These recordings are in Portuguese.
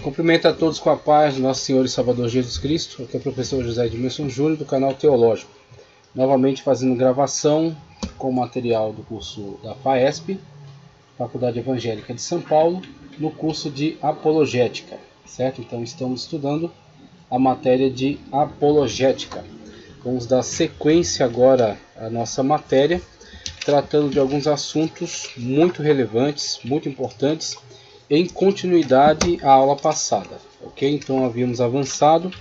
Cumprimento a todos com a paz do nosso Senhor e Salvador Jesus Cristo. Aqui é o professor José Edmilson Júnior, do canal Teológico. Novamente fazendo gravação com material do curso da FAESP, Faculdade Evangélica de São Paulo, no curso de Apologética, certo? Então estamos estudando a matéria de Apologética. Vamos dar sequência agora à nossa matéria, tratando de alguns assuntos muito relevantes, muito importantes, em continuidade à aula passada, ok? Então havíamos avançado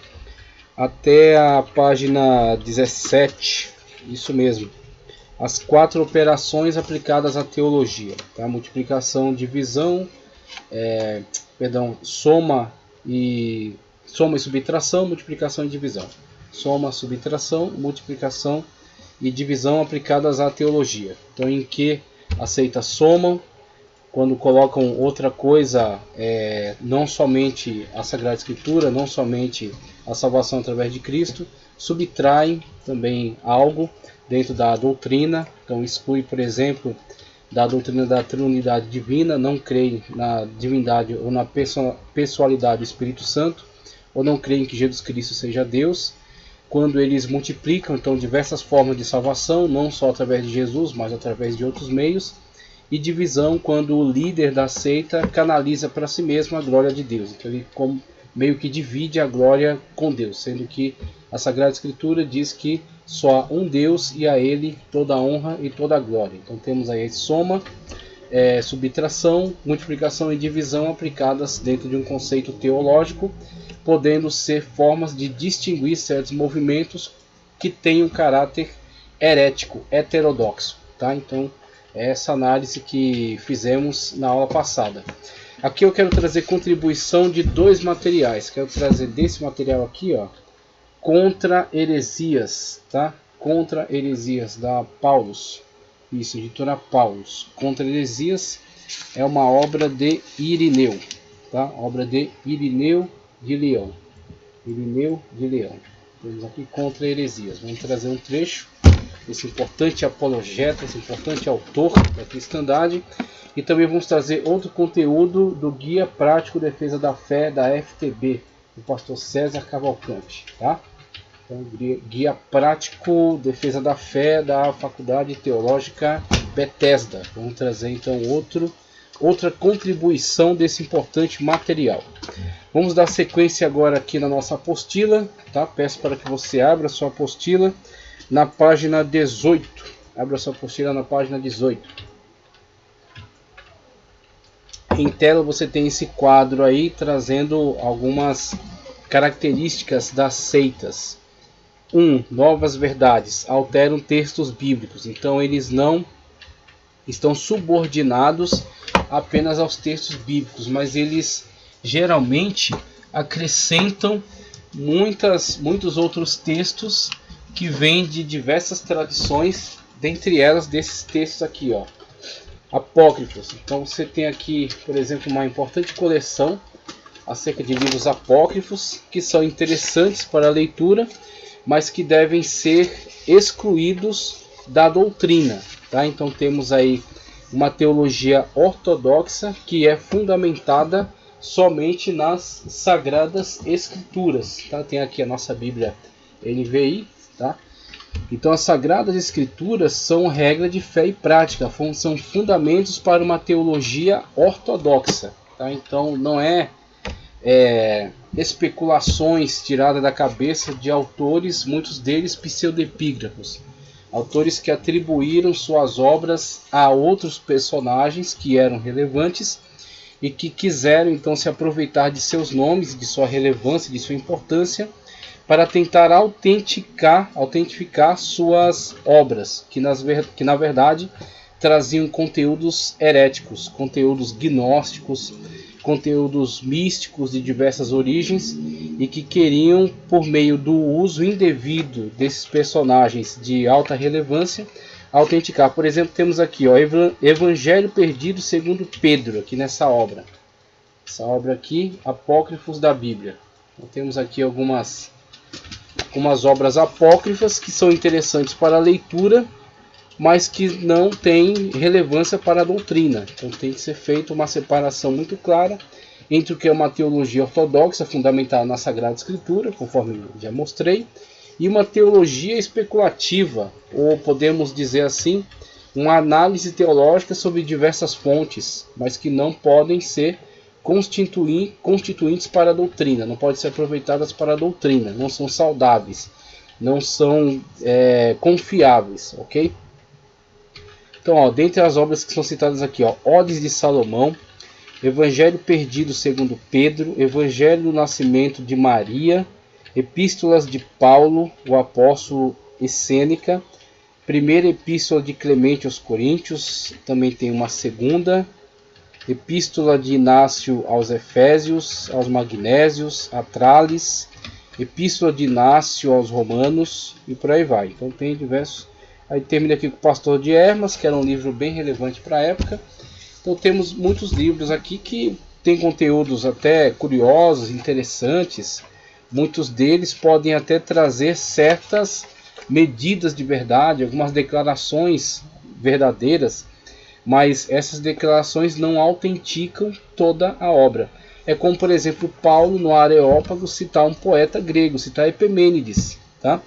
até a página 17, isso mesmo, as 4 operações aplicadas à teologia, tá? Multiplicação, divisão, soma e subtração, multiplicação e divisão. Soma, subtração, multiplicação e divisão aplicadas à teologia. Então, em que aceita somam, quando colocam outra coisa, não somente a Sagrada Escritura, não somente a salvação através de Cristo, subtraem também algo dentro da doutrina. Então exclui, por exemplo, da doutrina da Trindade Divina, não creem na divindade ou na pessoalidade do Espírito Santo, ou não creem que Jesus Cristo seja Deus. Quando eles multiplicam, então, diversas formas de salvação, não só através de Jesus, mas através de outros meios. E divisão, quando o líder da seita canaliza para si mesmo a glória de Deus. Então ele meio que divide a glória com Deus, sendo que a Sagrada Escritura diz que só há um Deus e a Ele toda a honra e toda a glória. Então temos aí soma, subtração, multiplicação e divisão aplicadas dentro de um conceito teológico, podendo ser formas de distinguir certos movimentos que têm um caráter herético, heterodoxo. Tá? Então, essa análise que fizemos na aula passada. Aqui eu quero trazer contribuição de 2 materiais. Quero trazer desse material aqui, ó, Contra Heresias, tá? Contra Heresias, da Paulus. Isso, editora Paulus. Contra Heresias é uma obra de Irineu, tá? Obra de Irineu de Leão. Irineu de Leão. Temos aqui Contra Heresias. Vamos trazer um trecho. Esse importante apologeta, esse importante autor da cristandade, e também vamos trazer outro conteúdo do Guia Prático Defesa da Fé da FTB, do pastor César Cavalcante, tá? Então, Guia Prático Defesa da Fé da Faculdade Teológica Bethesda. Vamos trazer então outra contribuição desse importante material. Vamos dar sequência agora aqui na nossa apostila, tá? Peço para que você abra a sua apostila na página 18. Abra sua apostila na página 18. Em tela você tem esse quadro aí trazendo algumas características das seitas. 1. Novas verdades alteram textos bíblicos. Então eles não estão subordinados apenas aos textos bíblicos, mas eles geralmente acrescentam muitos outros textos que vem de diversas tradições, dentre elas desses textos aqui, ó, apócrifos. Então você tem aqui, por exemplo, uma importante coleção acerca de livros apócrifos que são interessantes para a leitura, mas que devem ser excluídos da doutrina, tá? Então temos aí uma teologia ortodoxa que é fundamentada somente nas Sagradas Escrituras, tá? Tem aqui a nossa Bíblia NVI. Tá? Então as Sagradas Escrituras são regra de fé e prática, são fundamentos para uma teologia ortodoxa. Tá? Então não é especulações tiradas da cabeça de autores, muitos deles pseudepígrafos, autores que atribuíram suas obras a outros personagens que eram relevantes e que quiseram então se aproveitar de seus nomes, de sua relevância, de sua importância, para tentar autentificar suas obras, que na verdade traziam conteúdos heréticos, conteúdos gnósticos, conteúdos místicos de diversas origens, e que queriam, por meio do uso indevido desses personagens de alta relevância, autenticar. Por exemplo, temos aqui, ó, Evangelho Perdido segundo Pedro, aqui nessa obra. Essa obra aqui, Apócrifos da Bíblia. Então, temos aqui algumas obras apócrifas que são interessantes para a leitura, mas que não têm relevância para a doutrina. Então tem que ser feita uma separação muito clara entre o que é uma teologia ortodoxa fundamentada na Sagrada Escritura, conforme já mostrei, e uma teologia especulativa, ou podemos dizer assim, uma análise teológica sobre diversas fontes, mas que não podem ser constituintes para a doutrina, não podem ser aproveitadas para a doutrina, não são saudáveis, não são confiáveis, ok? Então, ó, dentre as obras que são citadas aqui, ó, Odes de Salomão, Evangelho Perdido segundo Pedro, Evangelho do Nascimento de Maria, Epístolas de Paulo, o Apóstolo e Sêneca, Primeira Epístola de Clemente aos Coríntios, também tem uma segunda, Epístola de Inácio aos Efésios, aos Magnésios, a Trales, Epístola de Inácio aos Romanos e por aí vai. Então tem diversos. Aí termina aqui com o Pastor de Hermas, que era um livro bem relevante para a época. Então temos muitos livros aqui que têm conteúdos até curiosos, interessantes. Muitos deles podem até trazer certas medidas de verdade, algumas declarações verdadeiras, mas essas declarações não autenticam toda a obra. É como, por exemplo, Paulo no Areópago citar um poeta grego, citar Epimênides, tá?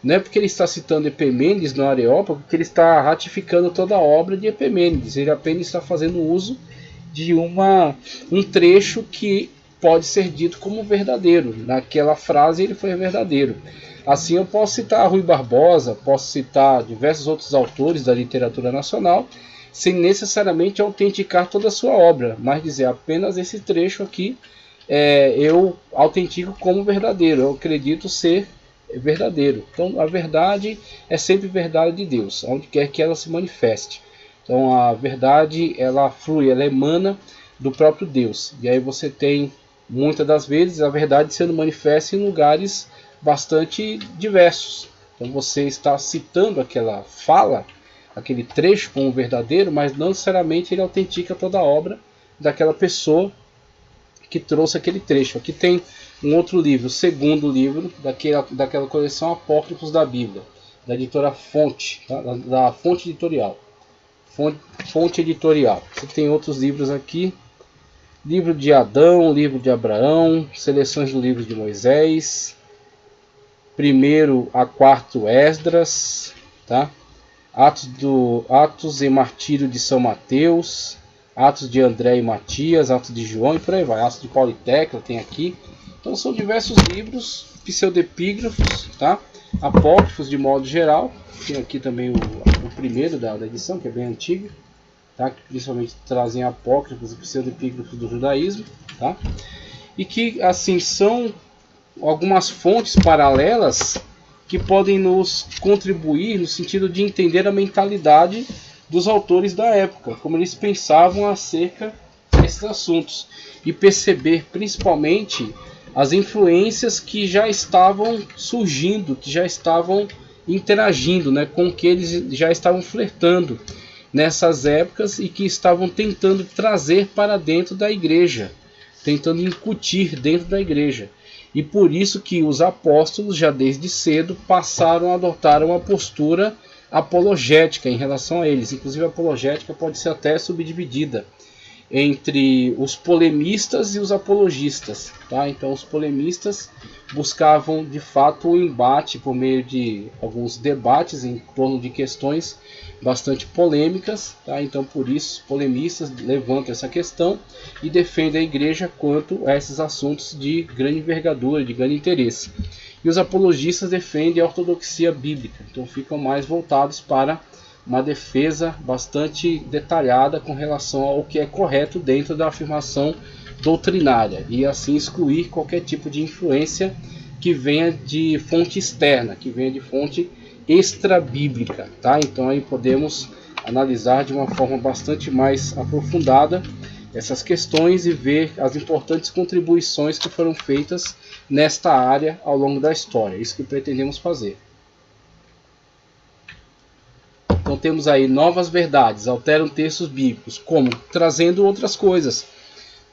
Não é porque ele está citando Epimênides no Areópago que ele está ratificando toda a obra de Epimênides. Ele apenas está fazendo uso de um trecho que pode ser dito como verdadeiro. Naquela frase ele foi verdadeiro. Assim eu posso citar Rui Barbosa, posso citar diversos outros autores da literatura nacional, sem necessariamente autenticar toda a sua obra, mas dizer apenas esse trecho aqui eu autentico como verdadeiro, eu acredito ser verdadeiro. Então a verdade é sempre verdade de Deus, onde quer que ela se manifeste. Então a verdade ela flui, ela emana do próprio Deus. E aí você tem muitas das vezes a verdade sendo manifesta em lugares bastante diversos. Então você está citando aquela fala, aquele trecho como verdadeiro, mas não necessariamente ele autentica toda a obra daquela pessoa que trouxe aquele trecho. Aqui tem um outro livro, o segundo livro daquela coleção Apócrifos da Bíblia, da editora Fonte, tá? da Fonte Editorial. Fonte Editorial. Você tem outros livros aqui, livro de Adão, livro de Abraão, seleções do livro de Moisés, primeiro a quarto Esdras, tá? Atos e Martírio de São Mateus, Atos de André e Matias, Atos de João e por aí vai. Atos de Paulo e Tecla tem aqui. Então são diversos livros, pseudepígrafos, tá? Apócrifos de modo geral. Tem aqui também o primeiro da edição, que é bem antigo, tá? Que principalmente trazem apócrifos e pseudepígrafos do judaísmo, tá? E que assim são algumas fontes paralelas que podem nos contribuir no sentido de entender a mentalidade dos autores da época, como eles pensavam acerca desses assuntos, e perceber principalmente as influências que já estavam surgindo, que já estavam interagindo, né, com o que eles já estavam flertando nessas épocas e que estavam tentando trazer para dentro da igreja, tentando incutir dentro da igreja. E por isso que os apóstolos, já desde cedo, passaram a adotar uma postura apologética em relação a eles. Inclusive a apologética pode ser até subdividida entre os polemistas e os apologistas, tá? Então os polemistas buscavam de fato o embate por meio de alguns debates em torno de questões bastante polêmicas, tá? Então por isso os polemistas levantam essa questão e defendem a igreja quanto a esses assuntos de grande envergadura, de grande interesse. E os apologistas defendem a ortodoxia bíblica, então ficam mais voltados para uma defesa bastante detalhada com relação ao que é correto dentro da afirmação doutrinária e assim excluir qualquer tipo de influência que venha de fonte externa, que venha de fonte extra-bíblica, tá? Então aí podemos analisar de uma forma bastante mais aprofundada essas questões e ver as importantes contribuições que foram feitas nesta área ao longo da história. Isso que pretendemos fazer. Então temos aí novas verdades, alteram textos bíblicos, como trazendo outras coisas,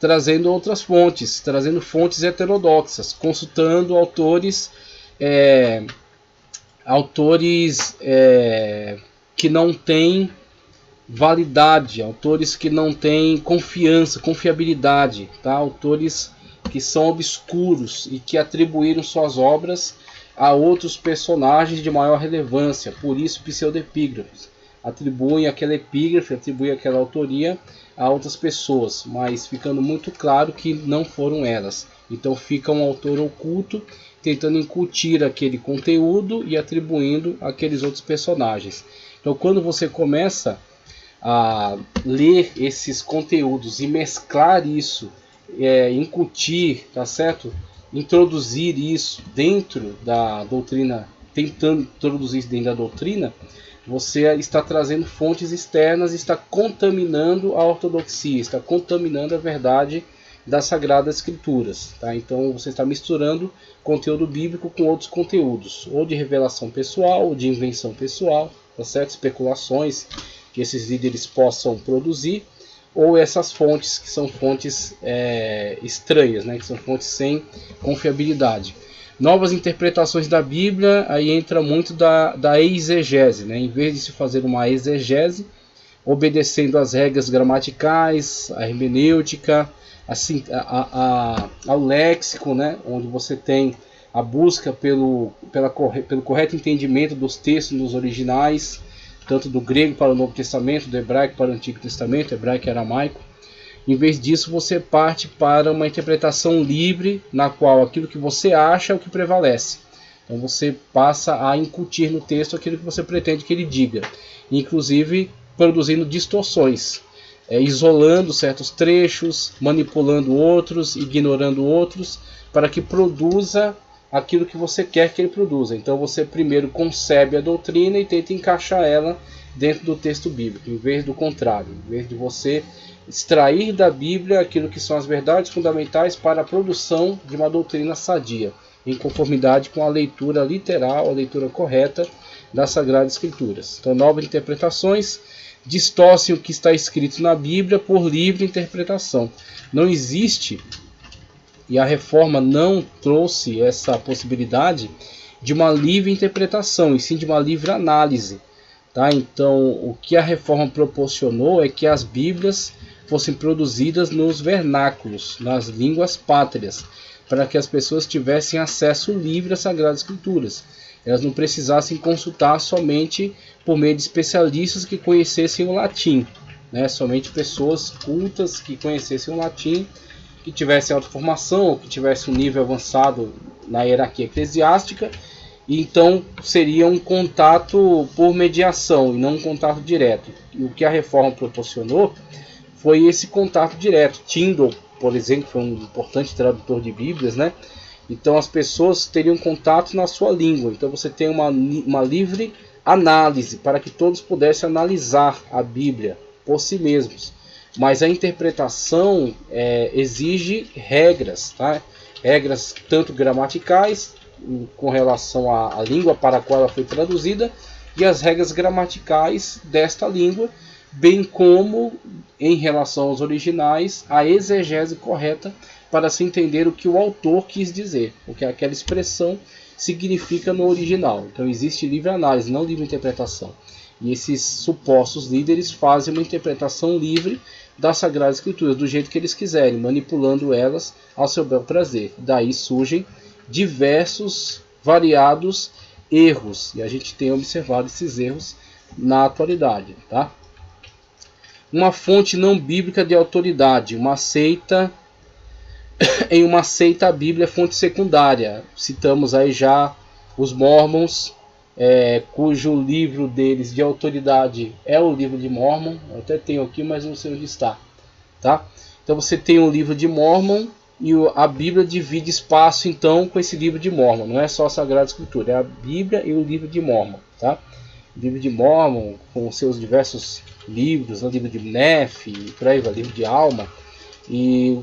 trazendo outras fontes, trazendo fontes heterodoxas, consultando autores que não têm validade, autores que não têm confiabilidade, tá? Autores que são obscuros e que atribuíram suas obras a outros personagens de maior relevância, por isso pseudepígrafos. Atribuem aquela epígrafe, atribuem aquela autoria a outras pessoas, mas ficando muito claro que não foram elas. Então fica um autor oculto tentando incutir aquele conteúdo e atribuindo aqueles outros personagens. Então quando você começa a ler esses conteúdos e mesclar isso, incutir, tá certo? Introduzir isso dentro da doutrina, tentando introduzir isso dentro da doutrina, você está trazendo fontes externas, está contaminando a ortodoxia, está contaminando a verdade das Sagradas Escrituras. Tá? Então você está misturando conteúdo bíblico com outros conteúdos, ou de revelação pessoal, ou de invenção pessoal, tá certo? Especulações que esses líderes possam produzir, ou essas fontes que são fontes estranhas, né? Que são fontes sem confiabilidade. Novas interpretações da Bíblia, aí entra muito da exegese, né? Em vez de se fazer uma exegese, obedecendo às regras gramaticais, a hermenêutica, assim, ao léxico, né? Onde você tem a busca pelo correto entendimento dos textos nos originais, tanto do grego para o Novo Testamento, do hebraico para o Antigo Testamento, hebraico e aramaico. Em vez disso, você parte para uma interpretação livre, na qual aquilo que você acha é o que prevalece. Então você passa a incutir no texto aquilo que você pretende que ele diga, inclusive produzindo distorções, isolando certos trechos, manipulando outros, ignorando outros, para que produza aquilo que você quer que ele produza. Então você primeiro concebe a doutrina e tenta encaixar ela dentro do texto bíblico, em vez do contrário, em vez de você extrair da Bíblia aquilo que são as verdades fundamentais para a produção de uma doutrina sadia, em conformidade com a leitura literal, a leitura correta das Sagradas Escrituras. Então, novas interpretações distorcem o que está escrito na Bíblia por livre interpretação. Não existe, e a Reforma não trouxe essa possibilidade de uma livre interpretação, e sim de uma livre análise. Tá? Então, o que a Reforma proporcionou é que as Bíblias fossem produzidas nos vernáculos, nas línguas pátrias, para que as pessoas tivessem acesso livre às Sagradas Escrituras. Elas não precisassem consultar somente por meio de especialistas que conhecessem o latim, né? Somente pessoas cultas que conhecessem o latim, que tivessem alta formação, ou que tivessem um nível avançado na hierarquia eclesiástica. Então seria um contato por mediação e não um contato direto. E o que a Reforma proporcionou foi esse contato direto. Tyndale, por exemplo, foi um importante tradutor de Bíblias, né? Então as pessoas teriam contato na sua língua. Então você tem uma livre análise para que todos pudessem analisar a Bíblia por si mesmos. Mas a interpretação exige regras, tá? Regras tanto gramaticais, com relação à língua para a qual ela foi traduzida, e as regras gramaticais desta língua, bem como, em relação aos originais, a exegese correta para se entender o que o autor quis dizer, o que aquela expressão significa no original. Então existe livre análise, não livre interpretação. E esses supostos líderes fazem uma interpretação livre das Sagradas Escrituras, do jeito que eles quiserem, manipulando elas ao seu bel prazer. Daí surgem diversos, variados erros, e a gente tem observado esses erros na atualidade. Tá? Uma fonte não bíblica de autoridade, uma seita. Em uma seita, a Bíblia é fonte secundária. Citamos aí já os Mormons, cujo livro deles de autoridade é o livro de Mormon. Eu até tenho aqui, mas não sei onde está. Tá? Então você tem o livro de Mormon, e a Bíblia divide espaço então com esse livro de Mormon. Não é só a Sagrada Escritura, é a Bíblia e o livro de Mormon. Tá? O livro de Mormon, com seus diversos livros, o livro de Nefe, por aí vai, livro de Alma, e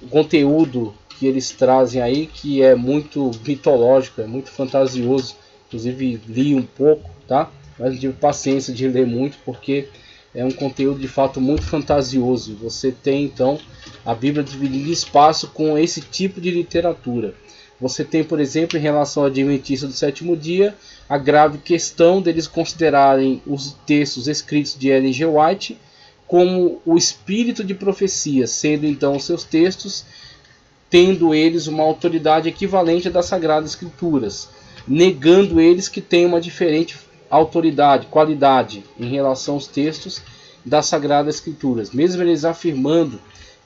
o conteúdo que eles trazem aí, que é muito mitológico, é muito fantasioso. Inclusive li um pouco, tá? Mas não tive paciência de ler muito, porque é um conteúdo de fato muito fantasioso. Você tem então a Bíblia dividida em espaço com esse tipo de literatura. Você tem, por exemplo, em relação ao Adventista do sétimo dia, a grave questão deles considerarem os textos escritos de Ellen G. White como o espírito de profecia, sendo então os seus textos, tendo eles uma autoridade equivalente à das Sagradas Escrituras, negando eles que têm uma diferente autoridade, qualidade em relação aos textos das Sagradas Escrituras. Mesmo eles afirmando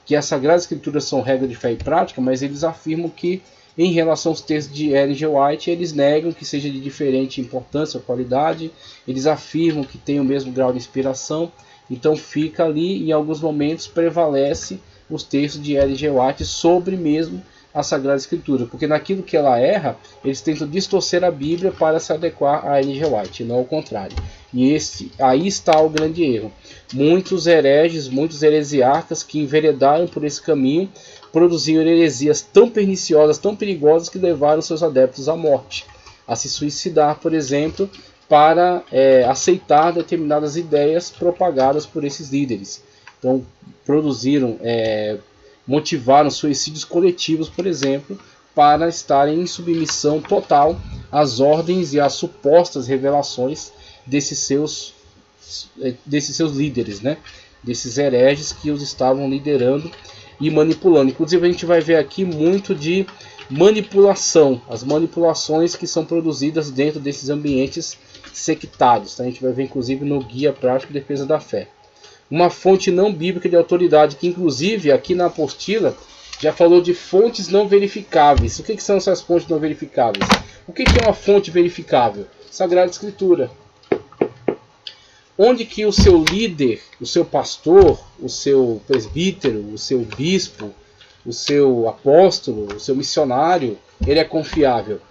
que as Sagradas Escrituras são regra de fé e prática, mas eles afirmam que em relação aos textos de Ellen G. White, eles negam que seja de diferente importância ou qualidade, eles afirmam que tem o mesmo grau de inspiração, então fica ali, em alguns momentos prevalece os textos de Ellen G. White sobre mesmo a Sagrada Escritura, porque naquilo que ela erra, eles tentam distorcer a Bíblia para se adequar a Ellen G. White, não ao contrário. E aí está o grande erro. Muitos hereges, muitos heresiarcas que enveredaram por esse caminho, produziram heresias tão perniciosas, tão perigosas, que levaram seus adeptos à morte, a se suicidar, por exemplo, para aceitar determinadas ideias propagadas por esses líderes. Então, motivaram suicídios coletivos, por exemplo, para estarem em submissão total às ordens e às supostas revelações desses seus líderes, né? Desses hereges que os estavam liderando e manipulando. Inclusive, a gente vai ver aqui muito de manipulação, as manipulações que são produzidas dentro desses ambientes sectários. Tá? A gente vai ver, inclusive, no Guia Prático de Defesa da Fé. Uma fonte não bíblica de autoridade, que inclusive aqui na apostila já falou de fontes não verificáveis. O que são essas fontes não verificáveis? O que é uma fonte verificável? Sagrada Escritura. Onde que o seu líder, o seu pastor, o seu presbítero, o seu bispo, o seu apóstolo, o seu missionário, ele é confiável?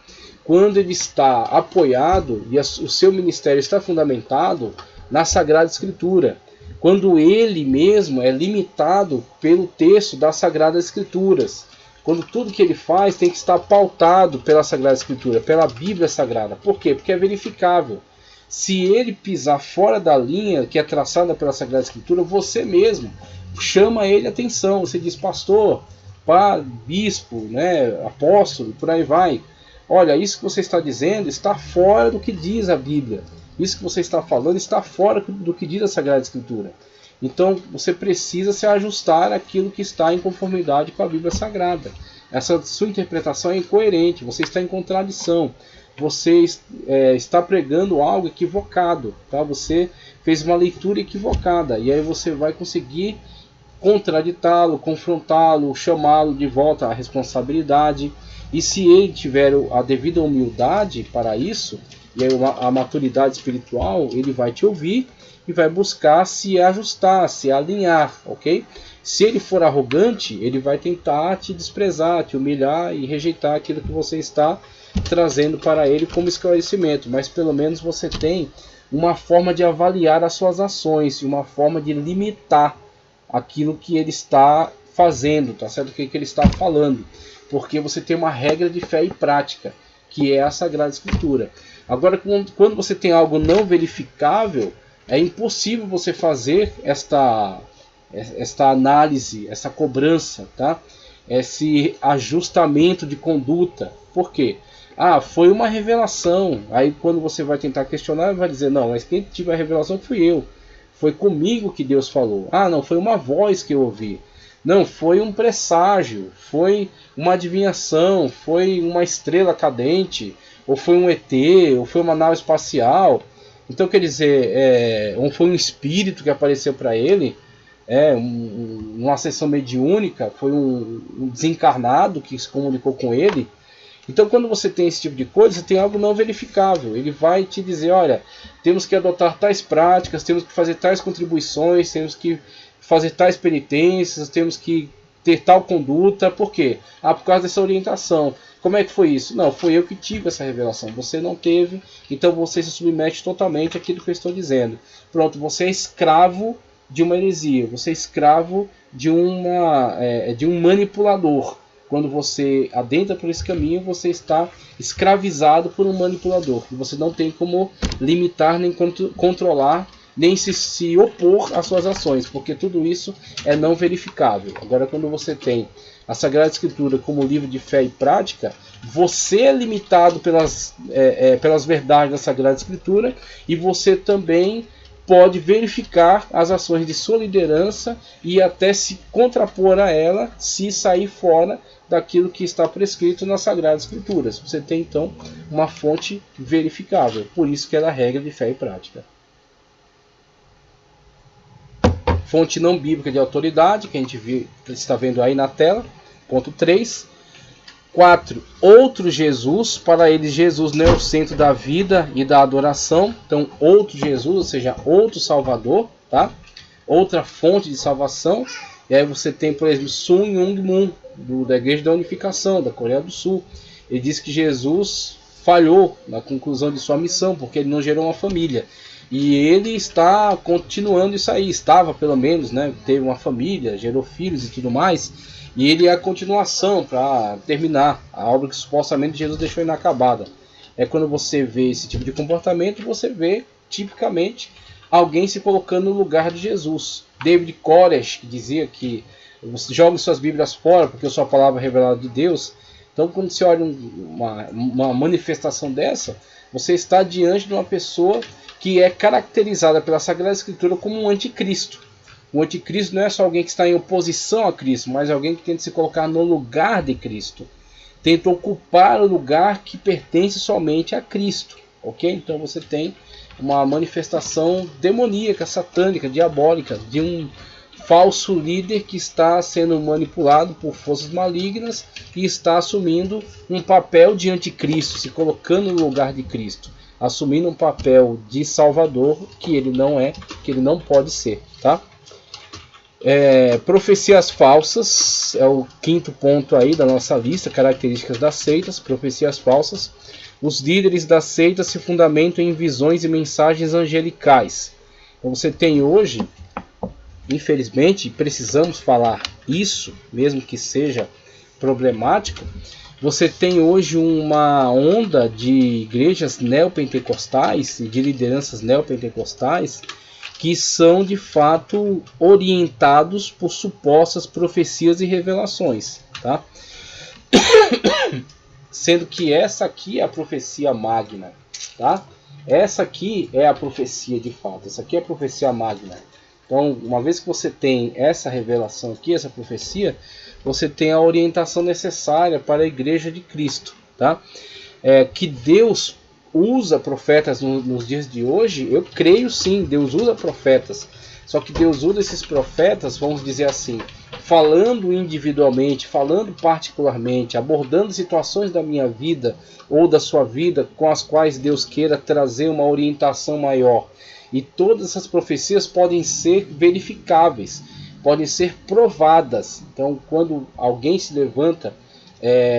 Quando ele está apoiado e o seu ministério está fundamentado na Sagrada Escritura. Quando ele mesmo é limitado pelo texto das Sagradas Escrituras. Quando tudo que ele faz tem que estar pautado pela Sagrada Escritura, pela Bíblia Sagrada. Por quê? Porque é verificável. Se ele pisar fora da linha que é traçada pela Sagrada Escritura, você mesmo chama ele a atenção. Você diz, pastor, bispo, né, apóstolo, por aí vai. Olha, isso que você está dizendo está fora do que diz a Bíblia. Isso que você está falando está fora do que diz a Sagrada Escritura. Então você precisa se ajustar àquilo que está em conformidade com a Bíblia Sagrada. Essa sua interpretação é incoerente, você está em contradição. Você está pregando algo equivocado. Tá? Você fez uma leitura equivocada. E aí você vai conseguir contraditá-lo, confrontá-lo, chamá-lo de volta à responsabilidade. E se ele tiver a devida humildade para isso, e a maturidade espiritual, ele vai te ouvir e vai buscar se ajustar, se alinhar, ok? Se ele for arrogante, ele vai tentar te desprezar, te humilhar e rejeitar aquilo que você está trazendo para ele como esclarecimento. Mas pelo menos você tem uma forma de avaliar as suas ações e uma forma de limitar aquilo que ele está fazendo, tá certo? O que ele está falando. Porque você tem uma regra de fé e prática, que é a Sagrada Escritura. Agora, quando você tem algo não verificável, é impossível você fazer esta análise, essa cobrança, tá? Esse ajustamento de conduta. Por quê? Foi uma revelação. Aí quando você vai tentar questionar, vai dizer, não, mas quem tive a revelação fui eu. Foi comigo que Deus falou. Não, foi uma voz que eu ouvi. Não, foi um presságio, foi uma adivinhação, foi uma estrela cadente, ou foi um ET, ou foi uma nave espacial. Então, quer dizer, ou foi um espírito que apareceu para ele, uma sessão mediúnica, foi um desencarnado que se comunicou com ele. Então, quando você tem esse tipo de coisa, você tem algo não verificável. Ele vai te dizer, olha, temos que adotar tais práticas, temos que fazer tais contribuições, temos que fazer tais penitências, temos que ter tal conduta. Por quê? Por causa dessa orientação. Como é que foi isso? Não, foi eu que tive essa revelação. Você não teve, então você se submete totalmente àquilo que eu estou dizendo. Pronto, você é escravo de uma heresia, você é escravo de um manipulador. Quando você adentra por esse caminho, você está escravizado por um manipulador. E você não tem como limitar nem controlar nem se opor às suas ações, porque tudo isso é não verificável. Agora, quando você tem a Sagrada Escritura como livro de fé e prática, você é limitado pelas verdades da Sagrada Escritura, e você também pode verificar as ações de sua liderança e até se contrapor a ela se sair fora daquilo que está prescrito nas Sagradas Escrituras. Você tem então uma fonte verificável, por isso que ela é a regra de fé e prática. Fonte não bíblica de autoridade, que a gente está vendo aí na tela, ponto 3. 4. Outro Jesus, para eles Jesus não é o centro da vida e da adoração. Então, outro Jesus, ou seja, outro Salvador, tá? Outra fonte de salvação. E aí você tem, por exemplo, Sun Myung Moon, da Igreja da Unificação, da Coreia do Sul. Ele diz que Jesus falhou na conclusão de sua missão, porque ele não gerou uma família. E ele está continuando isso aí, estava pelo menos, né? Teve uma família, gerou filhos e tudo mais. E ele é a continuação para terminar a obra que supostamente Jesus deixou inacabada. É quando você vê esse tipo de comportamento, você vê tipicamente alguém se colocando no lugar de Jesus. David Koresh, que dizia que você joga suas Bíblias fora porque a sua palavra é revelada de Deus. Então, quando você olha uma manifestação dessa, você está diante de uma pessoa que é caracterizada pela Sagrada Escritura como um anticristo. O anticristo não é só alguém que está em oposição a Cristo, mas alguém que tenta se colocar no lugar de Cristo. Tenta ocupar o lugar que pertence somente a Cristo. Ok? Então você tem uma manifestação demoníaca, satânica, diabólica, de um falso líder que está sendo manipulado por forças malignas e está assumindo um papel de anticristo, se colocando no lugar de Cristo, assumindo um papel de salvador que ele não é, que ele não pode ser, tá? Profecias falsas é o quinto ponto aí da nossa lista, características das seitas, profecias falsas. Os líderes das seitas se fundamentam em visões e mensagens angelicais. Então você tem hoje, infelizmente, precisamos falar isso, mesmo que seja problemático, você tem hoje uma onda de igrejas neopentecostais e de lideranças neopentecostais que são de fato orientados por supostas profecias e revelações, tá? Sendo que essa aqui é a profecia magna, tá? Essa aqui é a profecia de fato, essa aqui é a profecia magna. Então, uma vez que você tem essa revelação aqui, essa profecia, você tem a orientação necessária para a Igreja de Cristo, tá? Que Deus usa profetas nos dias de hoje, eu creio sim, Deus usa profetas. Só que Deus usa esses profetas, vamos dizer assim, falando individualmente, falando particularmente, abordando situações da minha vida ou da sua vida com as quais Deus queira trazer uma orientação maior. E todas essas profecias podem ser verificáveis, podem ser provadas. Então, quando alguém se levanta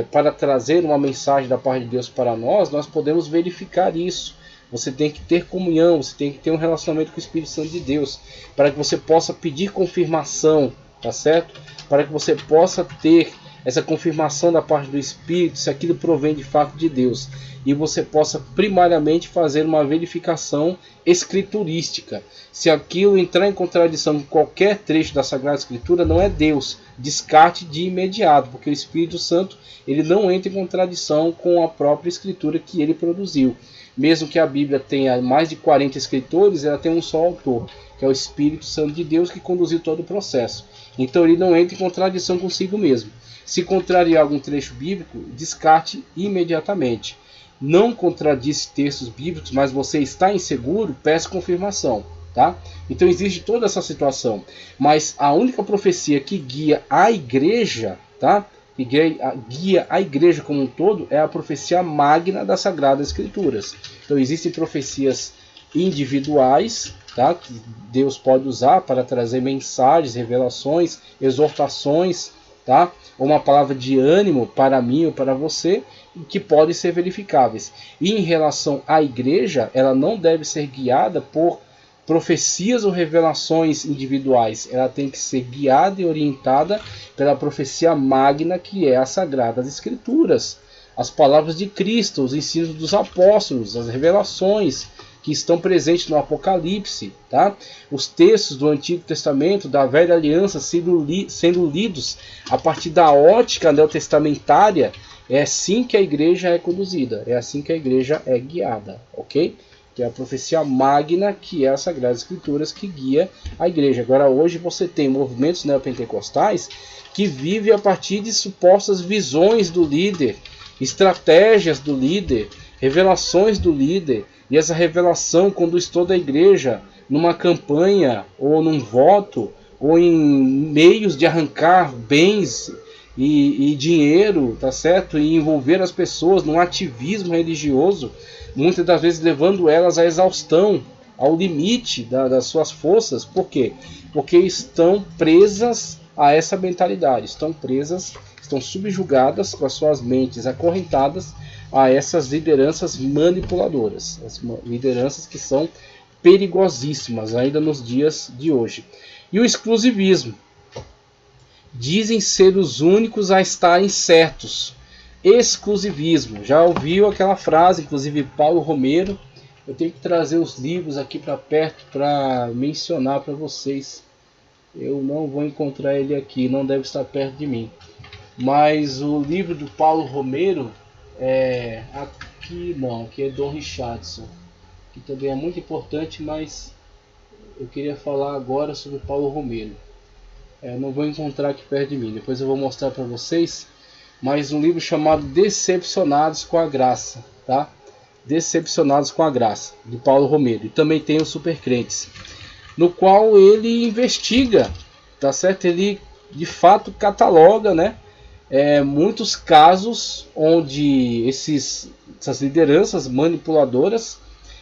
para trazer uma mensagem da parte de Deus para nós podemos verificar isso. Você tem que ter comunhão, você tem que ter um relacionamento com o Espírito Santo de Deus, para que você possa pedir confirmação, tá certo? Para que você possa ter essa confirmação da parte do Espírito, se aquilo provém de fato de Deus, e você possa primariamente fazer uma verificação escriturística. Se aquilo entrar em contradição com qualquer trecho da Sagrada Escritura, não é Deus, descarte de imediato, porque o Espírito Santo ele não entra em contradição com a própria Escritura que ele produziu. Mesmo que a Bíblia tenha mais de 40 escritores, ela tem um só autor, que é o Espírito Santo de Deus que conduziu todo o processo. Então ele não entra em contradição consigo mesmo. Se contrariar algum trecho bíblico, descarte imediatamente. Não contradiz textos bíblicos, mas você está inseguro, peça confirmação, tá? Então existe toda essa situação. Mas a única profecia que guia a igreja, tá? Que guia a igreja como um todo, é a profecia magna das Sagradas Escrituras. Então existem profecias individuais, tá? Que Deus pode usar para trazer mensagens, revelações, exortações, tá? Ou uma palavra de ânimo para mim ou para você, que podem ser verificáveis. E em relação à igreja, ela não deve ser guiada por profecias ou revelações individuais. Ela tem que ser guiada e orientada pela profecia magna, que é as Sagradas Escrituras. As palavras de Cristo, os ensinos dos apóstolos, as revelações, que estão presentes no Apocalipse, tá? Os textos do Antigo Testamento, da Velha Aliança, sendo lidos a partir da ótica neotestamentária, é assim que a igreja é conduzida, é assim que a igreja é guiada, ok? Que é a profecia magna, que é as Sagradas Escrituras, que guia a igreja. Agora, hoje você tem movimentos neopentecostais que vivem a partir de supostas visões do líder, estratégias do líder, revelações do líder, e essa revelação conduz toda a igreja numa campanha, ou num voto, ou em meios de arrancar bens e dinheiro, tá certo? E envolver as pessoas num ativismo religioso, muitas das vezes levando elas à exaustão, ao limite das suas forças. Por quê? Porque estão presas a essa mentalidade, estão subjugadas com as suas mentes acorrentadas a essas lideranças manipuladoras, as lideranças que são perigosíssimas ainda nos dias de hoje. E o exclusivismo. Dizem ser os únicos a estarem certos. Exclusivismo. Já ouviu aquela frase, inclusive Paulo Romero? Eu tenho que trazer os livros aqui para perto para mencionar para vocês. Eu não vou encontrar ele aqui, não deve estar perto de mim. Mas o livro do Paulo Romero é aqui, não, aqui é Dom Richardson, que também é muito importante, mas eu queria falar agora sobre Paulo Romero. Não vou encontrar aqui perto de mim, depois eu vou mostrar para vocês. Mas um livro chamado Decepcionados com a Graça, tá? Decepcionados com a Graça, de Paulo Romero. E também tem o Supercrentes, no qual ele investiga, tá certo? Ele de fato cataloga, né? Muitos casos onde essas lideranças manipuladoras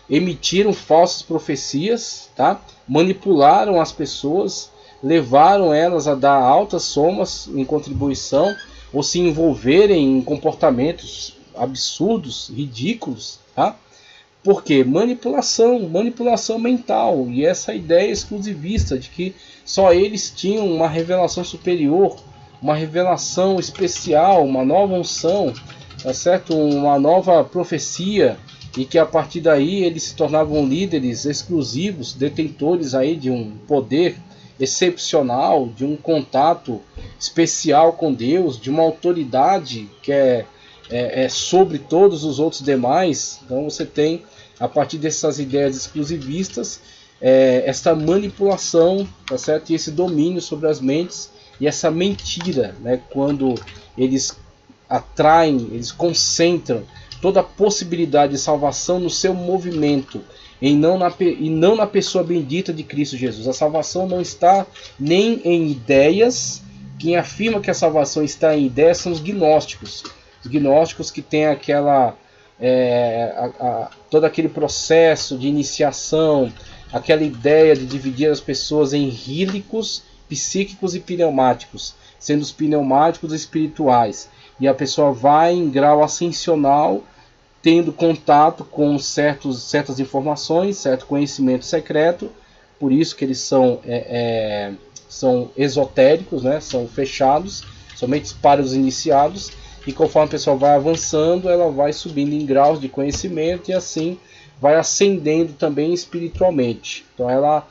emitiram falsas profecias, tá? Manipularam as pessoas, levaram elas a dar altas somas em contribuição ou se envolverem em comportamentos absurdos, ridículos, tá? Por quê? Manipulação mental, e essa ideia exclusivista de que só eles tinham uma revelação superior, uma revelação especial, uma nova unção, tá certo? Uma nova profecia, e que a partir daí eles se tornavam líderes exclusivos, detentores aí de um poder excepcional, de um contato especial com Deus, de uma autoridade que é sobre todos os outros demais. Então você tem, a partir dessas ideias exclusivistas, essa manipulação, tá certo? E esse domínio sobre as mentes, e essa mentira, né? Quando eles atraem, eles concentram toda a possibilidade de salvação no seu movimento, e não na pessoa bendita de Cristo Jesus. A salvação não está nem em ideias. Quem afirma que a salvação está em ideias são os gnósticos. Os gnósticos que têm todo aquele processo de iniciação, aquela ideia de dividir as pessoas em rílicos, psíquicos e pneumáticos, sendo os pneumáticos espirituais. E a pessoa vai em grau ascensional, tendo contato com certas informações, certo conhecimento secreto. Por isso que eles são esotéricos, né? São fechados, somente para os iniciados. E conforme a pessoa vai avançando, ela vai subindo em graus de conhecimento e assim vai ascendendo também espiritualmente. Então ela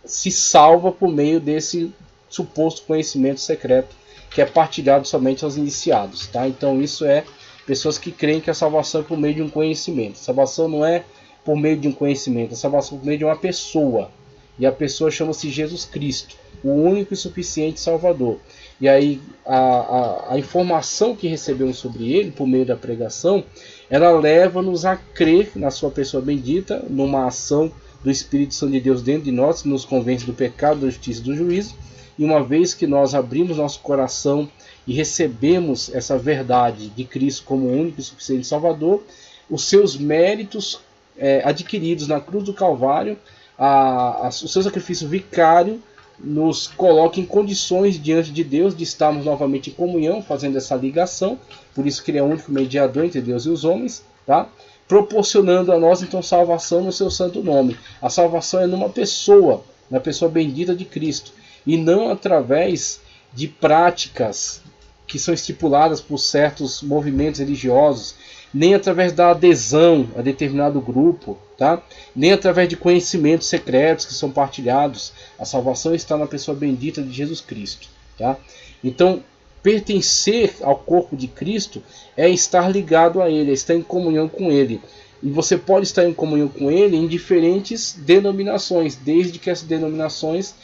se salva por meio desse suposto conhecimento secreto que é partilhado somente aos iniciados, tá? Então isso é pessoas que creem que a salvação é por meio de um conhecimento. A salvação não é por meio de um conhecimento, a salvação é por meio de uma pessoa. E a pessoa chama-se Jesus Cristo, o único e suficiente Salvador. E aí a informação que recebemos sobre ele, por meio da pregação, ela leva-nos a crer na sua pessoa bendita, numa ação do Espírito Santo de Deus dentro de nós, que nos convence do pecado, da justiça e do juízo. E uma vez que nós abrimos nosso coração e recebemos essa verdade de Cristo como único e suficiente Salvador, os seus méritos adquiridos na cruz do Calvário, o seu sacrifício vicário, nos coloca em condições diante de Deus de estarmos novamente em comunhão, fazendo essa ligação. Por isso que ele é o único mediador entre Deus e os homens, tá? Proporcionando a nós então salvação no seu santo nome. A salvação é numa pessoa, na pessoa bendita de Cristo, e não através de práticas que são estipuladas por certos movimentos religiosos, nem através da adesão a determinado grupo, tá? Nem através de conhecimentos secretos que são partilhados. A salvação está na pessoa bendita de Jesus Cristo, tá? Então, pertencer ao corpo de Cristo é estar ligado a Ele, é estar em comunhão com Ele. E você pode estar em comunhão com Ele em diferentes denominações, desde que as denominações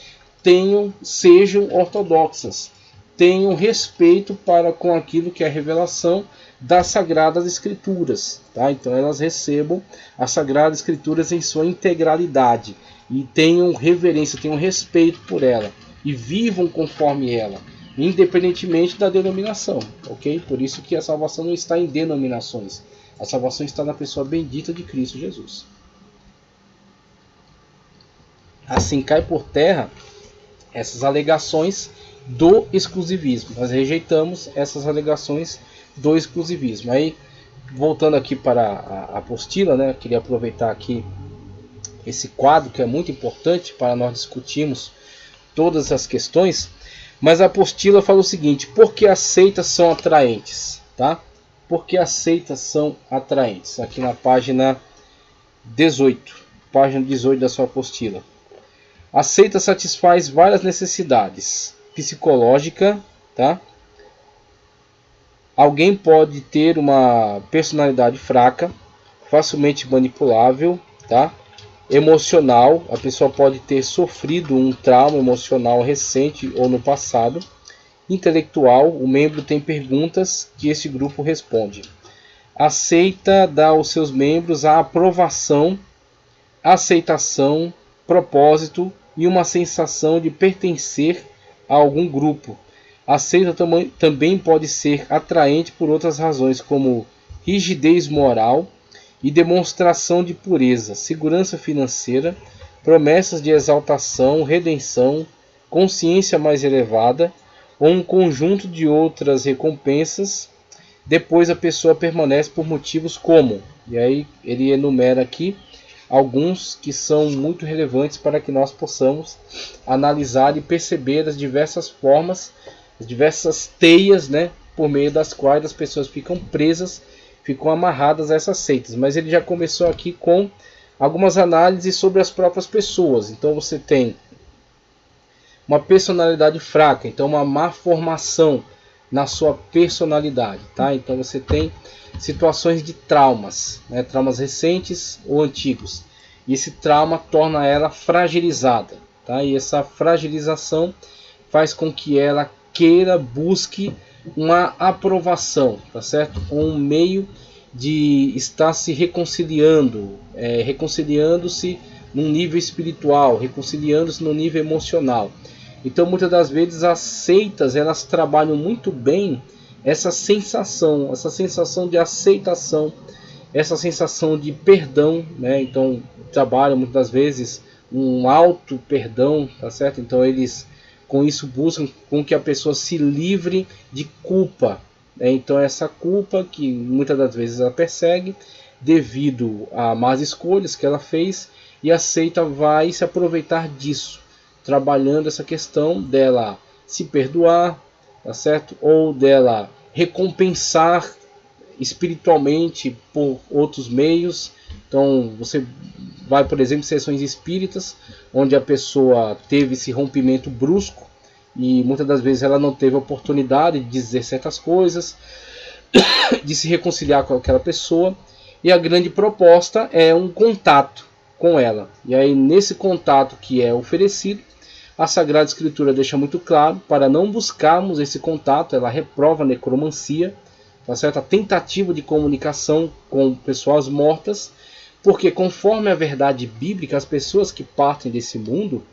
sejam ortodoxas, tenham respeito para com aquilo que é a revelação das Sagradas Escrituras, tá? Então elas recebam as Sagradas Escrituras em sua integralidade e tenham reverência, tenham respeito por ela e vivam conforme ela, independentemente da denominação, ok? Por isso que a salvação não está em denominações, a salvação está na pessoa bendita de Cristo Jesus. Assim cai por terra essas alegações do exclusivismo. Nós rejeitamos essas alegações do exclusivismo. Aí, voltando aqui para a apostila, né, queria aproveitar aqui esse quadro que é muito importante para nós discutirmos todas as questões. Mas a apostila fala o seguinte: por que as seitas são atraentes? Tá? Por que as seitas são atraentes? Aqui na página 18, da sua apostila. A seita satisfaz várias necessidades. Psicológica, tá? Alguém pode ter uma personalidade fraca, facilmente manipulável, tá? Emocional, a pessoa pode ter sofrido um trauma emocional recente ou no passado. Intelectual, o membro tem perguntas que esse grupo responde. A seita dá aos seus membros a aprovação, aceitação, propósito e uma sensação de pertencer a algum grupo. A seita também pode ser atraente por outras razões, como rigidez moral e demonstração de pureza, segurança financeira, promessas de exaltação, redenção, consciência mais elevada ou um conjunto de outras recompensas. Depois a pessoa permanece por motivos como, e aí ele enumera aqui alguns que são muito relevantes para que nós possamos analisar e perceber as diversas formas, as diversas teias, né, por meio das quais as pessoas ficam presas, ficam amarradas a essas seitas. Mas ele já começou aqui com algumas análises sobre as próprias pessoas. Então você tem uma personalidade fraca, então uma má formação na sua personalidade, tá? Então você tem situações de traumas, né? Traumas recentes ou antigos. E esse trauma torna ela fragilizada, tá? E essa fragilização faz com que ela busque uma aprovação, tá certo? Um meio de estar se reconciliando, reconciliando-se num nível espiritual, reconciliando-se no nível emocional. Então, muitas das vezes as seitas elas trabalham muito bem essa sensação de aceitação, essa sensação de perdão, né? Então trabalham muitas das vezes um auto perdão, tá certo? Então eles com isso buscam com que a pessoa se livre de culpa, né? Então essa culpa que muitas das vezes ela persegue devido a más escolhas que ela fez, e a seita vai se aproveitar disso, trabalhando essa questão dela se perdoar, tá certo? Ou dela recompensar espiritualmente por outros meios. Então você vai, por exemplo, em sessões espíritas, onde a pessoa teve esse rompimento brusco e muitas das vezes ela não teve a oportunidade de dizer certas coisas, de se reconciliar com aquela pessoa, e a grande proposta é um contato com ela. E aí nesse contato que é oferecido, a Sagrada Escritura deixa muito claro para não buscarmos esse contato. Ela reprova a necromancia, tá certo? A tentativa de comunicação com pessoas mortas, porque conforme a verdade bíblica, as pessoas que partem desse mundo,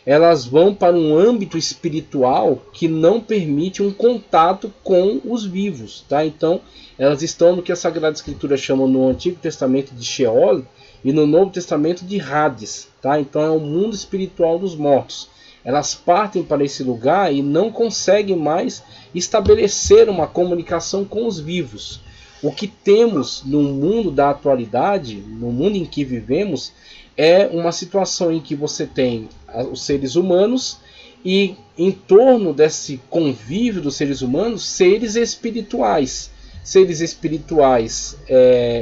elas vão para um âmbito espiritual que não permite um contato com os vivos, tá? Então elas estão no que a Sagrada Escritura chama no Antigo Testamento de Sheol e no Novo Testamento de Hades, tá? Então é o mundo espiritual dos mortos. Elas partem para esse lugar e não conseguem mais estabelecer uma comunicação com os vivos. O que temos no mundo da atualidade, no mundo em que vivemos, é uma situação em que você tem os seres humanos e em torno desse convívio dos seres humanos, seres espirituais. Seres espirituais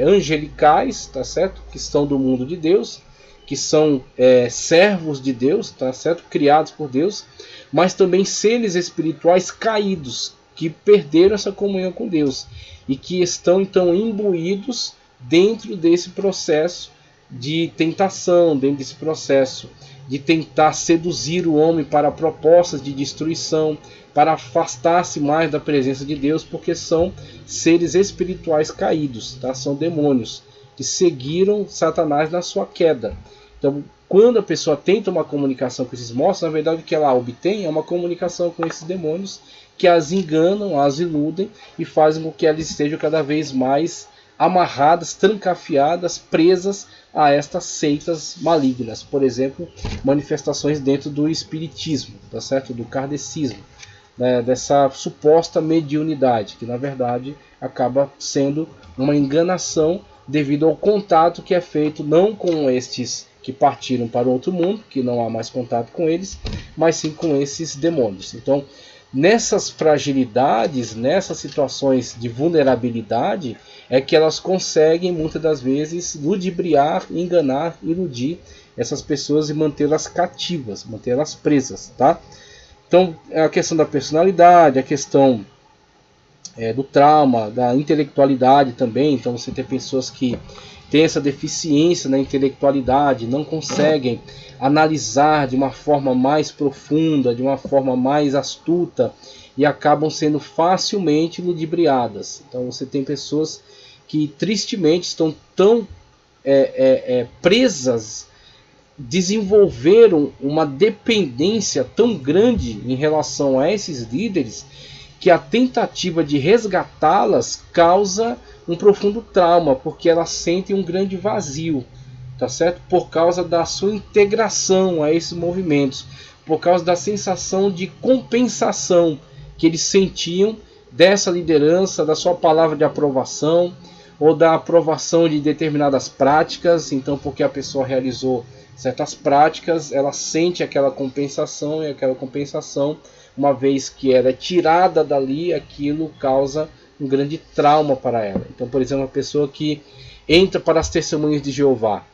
angelicais, tá certo? Que estão do mundo de Deus, que são servos de Deus, tá certo? Criados por Deus, mas também seres espirituais caídos, que perderam essa comunhão com Deus e que estão então imbuídos dentro desse processo de tentação, dentro desse processo de tentar seduzir o homem para propostas de destruição, para afastar-se mais da presença de Deus, porque são seres espirituais caídos, tá? São demônios que seguiram Satanás na sua queda. Então, quando a pessoa tenta uma comunicação com esses monstros, na verdade o que ela obtém é uma comunicação com esses demônios que as enganam, as iludem e fazem com que elas estejam cada vez mais amarradas, trancafiadas, presas a estas seitas malignas. Por exemplo, manifestações dentro do espiritismo, tá certo? Do kardecismo, né? Dessa suposta mediunidade, que na verdade acaba sendo uma enganação devido ao contato que é feito não com estes que partiram para o outro mundo, que não há mais contato com eles, mas sim com esses demônios. Então, nessas fragilidades, nessas situações de vulnerabilidade, é que elas conseguem muitas das vezes ludibriar, enganar, iludir essas pessoas e mantê-las cativas, mantê-las presas, tá? Então, a questão da personalidade, a questão do trauma, da intelectualidade também. Então, você tem pessoas que têm essa deficiência na intelectualidade, não conseguem analisar de uma forma mais profunda, de uma forma mais astuta, e acabam sendo facilmente ludibriadas. Então você tem pessoas que tristemente estão tão presas, desenvolveram uma dependência tão grande em relação a esses líderes, que a tentativa de resgatá-las causa um profundo trauma, porque elas sentem um grande vazio, tá certo? Por causa da sua integração a esses movimentos, por causa da sensação de compensação que eles sentiam dessa liderança, da sua palavra de aprovação, ou da aprovação de determinadas práticas. Então, porque a pessoa realizou certas práticas, ela sente aquela compensação, e aquela compensação, uma vez que ela é tirada dali, aquilo causa um grande trauma para ela. Então, por exemplo, uma pessoa que entra para as testemunhas de Jeová,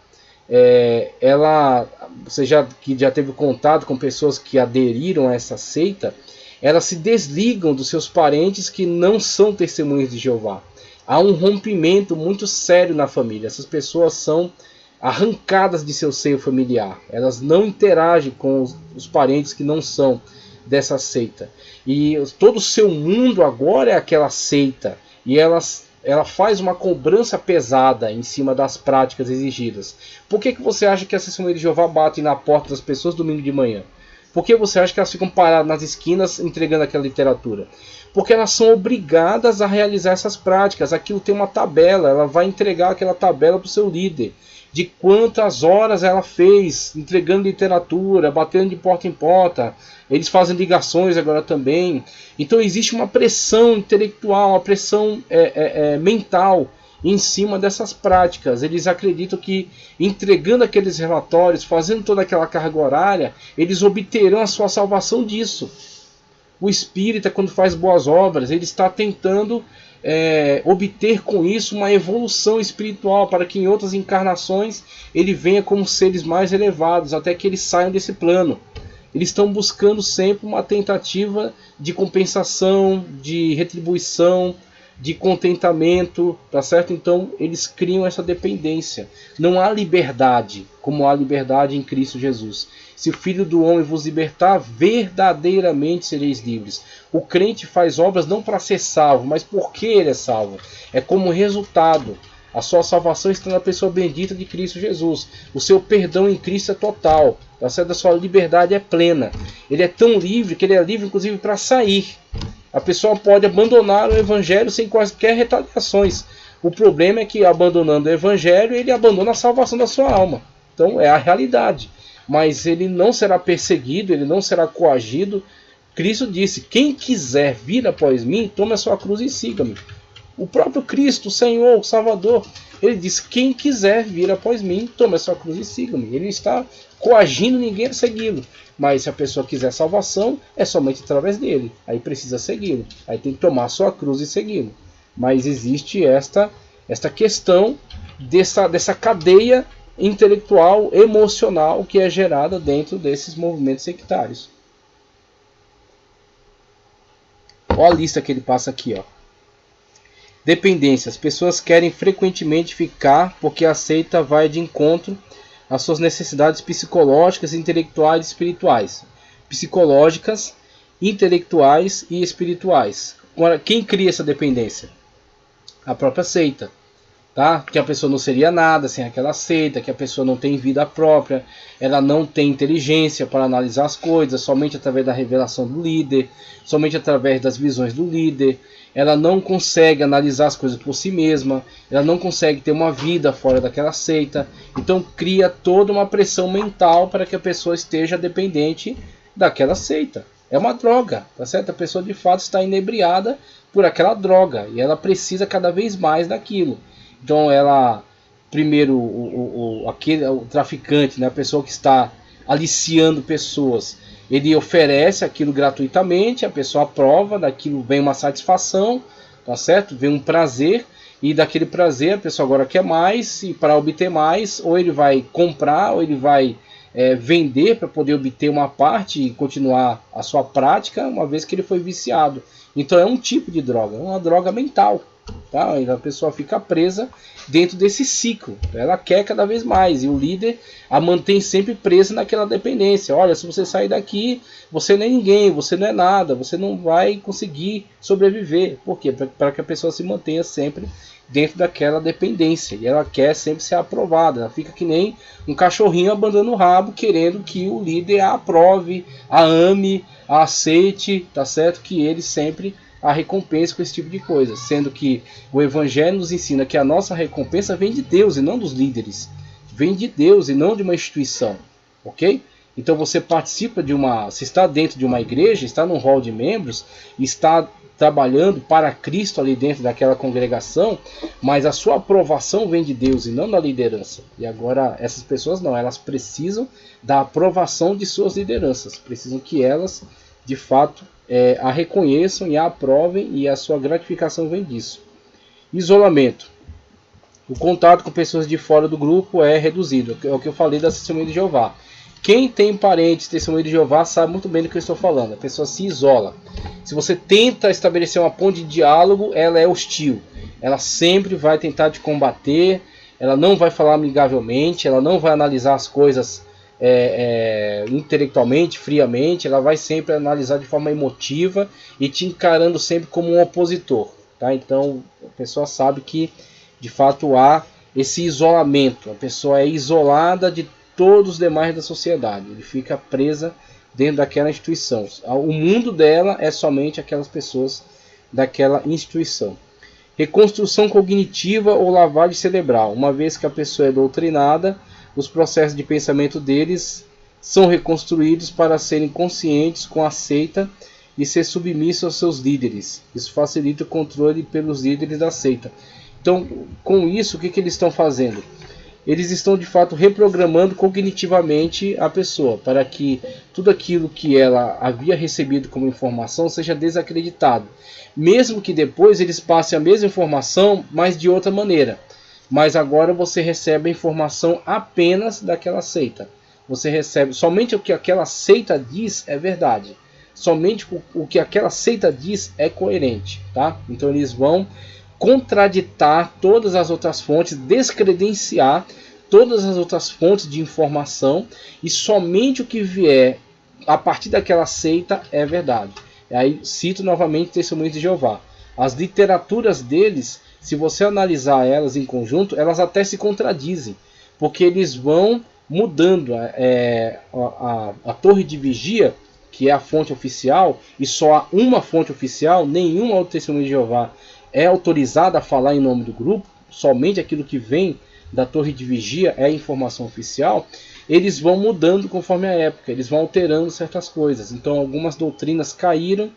você já teve contato com pessoas que aderiram a essa seita, elas se desligam dos seus parentes que não são testemunhas de Jeová. Há um rompimento muito sério na família. Essas pessoas são arrancadas de seu seio familiar. Elas não interagem com os parentes que não são dessa seita. E todo o seu mundo agora é aquela seita. E ela faz uma cobrança pesada em cima das práticas exigidas. Por que você acha que as testemunhas de Jeová batem na porta das pessoas domingo de manhã? Por que você acha que elas ficam paradas nas esquinas entregando aquela literatura? Porque elas são obrigadas a realizar essas práticas. Aquilo tem uma tabela, ela vai entregar aquela tabela para o seu líder, de quantas horas ela fez entregando literatura, batendo de porta em porta. Eles fazem ligações agora também. Então existe uma pressão intelectual, uma pressão mental em cima dessas práticas. Eles acreditam que entregando aqueles relatórios, fazendo toda aquela carga horária, eles obterão a sua salvação disso. O espírita, quando faz boas obras, ele está tentando obter com isso uma evolução espiritual, para que em outras encarnações ele venha como seres mais elevados, até que eles saiam desse plano. Eles estão buscando sempre uma tentativa de compensação, de retribuição, de contentamento, tá certo? Então eles criam essa dependência. Não há liberdade como há liberdade em Cristo Jesus. Se o Filho do Homem vos libertar, verdadeiramente sereis livres. O crente faz obras não para ser salvo, mas porque ele é salvo. É como resultado. A sua salvação está na pessoa bendita de Cristo Jesus. O seu perdão em Cristo é total. Tá certo? A sua liberdade é plena. Ele é tão livre que ele é livre inclusive para sair. A pessoa pode abandonar o Evangelho sem quaisquer retaliações. O problema é que, abandonando o Evangelho, ele abandona a salvação da sua alma. Então é a realidade. Mas ele não será perseguido, ele não será coagido. Cristo disse: quem quiser vir após mim, tome a sua cruz e siga-me. O próprio Cristo, o Senhor, o Salvador, ele diz: quem quiser vir após mim, tome a sua cruz e siga-me. Ele está coagindo ninguém a segui-lo. mas se a pessoa quiser salvação, é somente através dele. Aí precisa segui-lo. Aí tem que tomar a sua cruz e segui-lo. Mas existe esta questão dessa cadeia intelectual, emocional que é gerada dentro desses movimentos sectários. Olha a lista que ele passa aqui, ó. Dependências. Pessoas querem frequentemente ficar porque a seita vai de encontro às suas necessidades psicológicas, intelectuais e espirituais. Psicológicas, intelectuais e espirituais. Agora, quem cria essa dependência? A própria seita. Tá? Que a pessoa não seria nada sem aquela seita, que a pessoa não tem vida própria, ela não tem inteligência para analisar as coisas, somente através da revelação do líder, somente através das visões do líder, ela não consegue analisar as coisas por si mesma, ela não consegue ter uma vida fora daquela seita, então cria toda uma pressão mental para que a pessoa esteja dependente daquela seita. É uma droga, tá certo? A pessoa de fato está inebriada por aquela droga e ela precisa cada vez mais daquilo. Então ela, primeiro o traficante, né, a pessoa que está aliciando pessoas, ele oferece aquilo gratuitamente, a pessoa aprova, daquilo vem uma satisfação, tá certo? Vem um prazer, e daquele prazer a pessoa agora quer mais, e para obter mais, ou ele vai comprar, ou ele vai vender para poder obter uma parte e continuar a sua prática, uma vez que ele foi viciado. Então é um tipo de droga, uma droga mental. Tá? A pessoa fica presa dentro desse ciclo, ela quer cada vez mais, e o líder a mantém sempre presa naquela dependência. Olha, se você sair daqui, você não é ninguém, você não é nada, você não vai conseguir sobreviver. Por quê? Para que a pessoa se mantenha sempre dentro daquela dependência, e ela quer sempre ser aprovada. Ela fica que nem um cachorrinho abandonando o rabo, querendo que o líder a aprove, a ame, a aceite, tá certo? Que ele sempre a recompensa com esse tipo de coisa, sendo que o Evangelho nos ensina que a nossa recompensa vem de Deus e não dos líderes, vem de Deus e não de uma instituição, ok? Então você participa você está dentro de uma igreja, está num hall de membros, está trabalhando para Cristo ali dentro daquela congregação, mas a sua aprovação vem de Deus e não da liderança. E agora essas pessoas não, elas precisam da aprovação de suas lideranças, precisam que elas de fato a reconheçam e a aprovem, e a sua gratificação vem disso. Isolamento. O contato com pessoas de fora do grupo é reduzido. É o que eu falei da Testemunha de Jeová. Quem tem parentes Testemunha de Jeová sabe muito bem do que eu estou falando. A pessoa se isola. Se você tenta estabelecer uma ponte de diálogo, ela é hostil. Ela sempre vai tentar te combater. Ela não vai falar amigavelmente. Ela não vai analisar as coisas intelectualmente, friamente. Ela vai sempre analisar de forma emotiva e te encarando sempre como um opositor, tá? Então a pessoa sabe que de fato há esse isolamento, a pessoa é isolada de todos os demais da sociedade, ele fica presa dentro daquela instituição, o mundo dela é somente aquelas pessoas daquela instituição. Reconstrução cognitiva ou lavagem cerebral. Uma vez que a pessoa é doutrinada, os processos de pensamento deles são reconstruídos para serem conscientes com a seita e ser submissos aos seus líderes. Isso facilita o controle pelos líderes da seita. Então, com isso, o que eles estão fazendo? Eles estão, de fato, reprogramando cognitivamente a pessoa para que tudo aquilo que ela havia recebido como informação seja desacreditado. Mesmo que depois eles passem a mesma informação, mas de outra maneira. Mas agora você recebe a informação apenas daquela seita. Você recebe somente o que aquela seita diz é verdade. Somente o que aquela seita diz é coerente, tá? Então eles vão contraditar todas as outras fontes, descredenciar todas as outras fontes de informação, e somente o que vier a partir daquela seita é verdade. Aí cito novamente Testemunhas de Jeová. As literaturas deles, se você analisar elas em conjunto, elas até se contradizem, porque eles vão mudando a torre de vigia, que é a fonte oficial, e só há uma fonte oficial, nenhuma outra Testemunha de Jeová é autorizada a falar em nome do grupo, somente aquilo que vem da torre de vigia é a informação oficial. Eles vão mudando conforme a época, eles vão alterando certas coisas. Então algumas doutrinas caíram,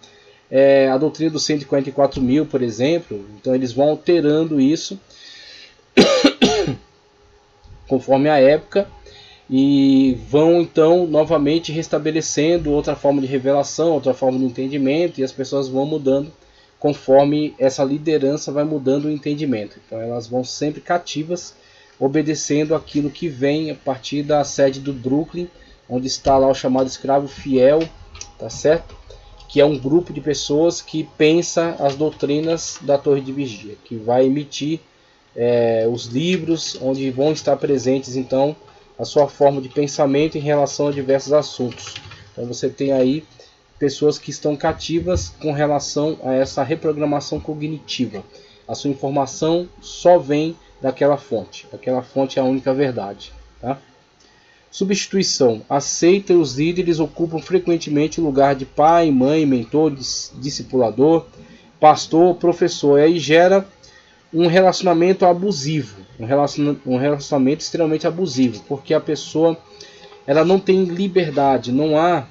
a doutrina dos 144 mil, por exemplo, então eles vão alterando isso conforme a época, e vão então novamente restabelecendo outra forma de revelação, outra forma de entendimento, e as pessoas vão mudando conforme essa liderança vai mudando o entendimento. Então elas vão sempre cativas, obedecendo aquilo que vem a partir da sede do Brooklyn, onde está lá o chamado escravo fiel, tá certo? Que é um grupo de pessoas que pensa as doutrinas da Torre de Vigia, que vai emitir os livros, onde vão estar presentes então a sua forma de pensamento em relação a diversos assuntos. Então você tem aí pessoas que estão cativas com relação a essa reprogramação cognitiva. A sua informação só vem daquela fonte. Aquela fonte é a única verdade. Tá? Substituição. A seita e os líderes ocupam frequentemente o lugar de pai, mãe, mentor, discipulador, pastor, professor. E aí gera um relacionamento abusivo. Um relacionamento extremamente abusivo. Porque a pessoa ela não tem liberdade. Não há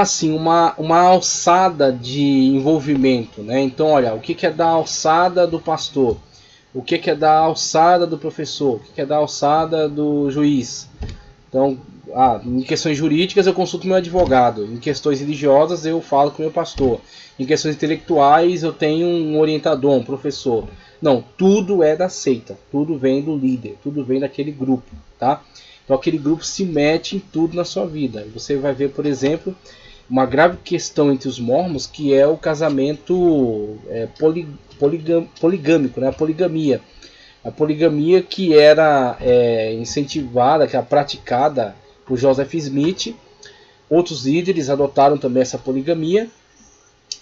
assim uma alçada de envolvimento, né? Então, olha, o que é da alçada do pastor? O que é da alçada do professor? O que é da alçada do juiz? Então, em questões jurídicas eu consulto meu advogado. Em questões religiosas eu falo com meu pastor. Em questões intelectuais eu tenho um orientador, um professor. Não, tudo é da seita. Tudo vem do líder. Tudo vem daquele grupo, tá? Então aquele grupo se mete em tudo na sua vida. Você vai ver, por exemplo, uma grave questão entre os mormons, que é o casamento poligâmico, né? A poligamia. A poligamia que era incentivada, que era praticada por Joseph Smith. Outros líderes adotaram também essa poligamia.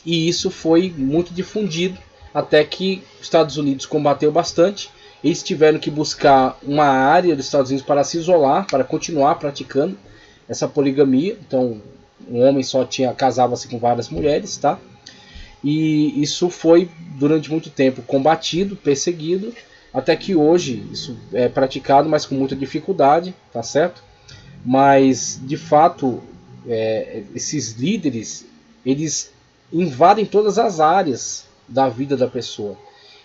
E isso foi muito difundido, até que os Estados Unidos combateu bastante. Eles tiveram que buscar uma área dos Estados Unidos para se isolar, para continuar praticando essa poligamia. Então, um homem só casava-se com várias mulheres, tá? E isso foi, durante muito tempo, combatido, perseguido, até que hoje isso é praticado, mas com muita dificuldade, tá certo? Mas, de fato, esses líderes, eles invadem todas as áreas da vida da pessoa.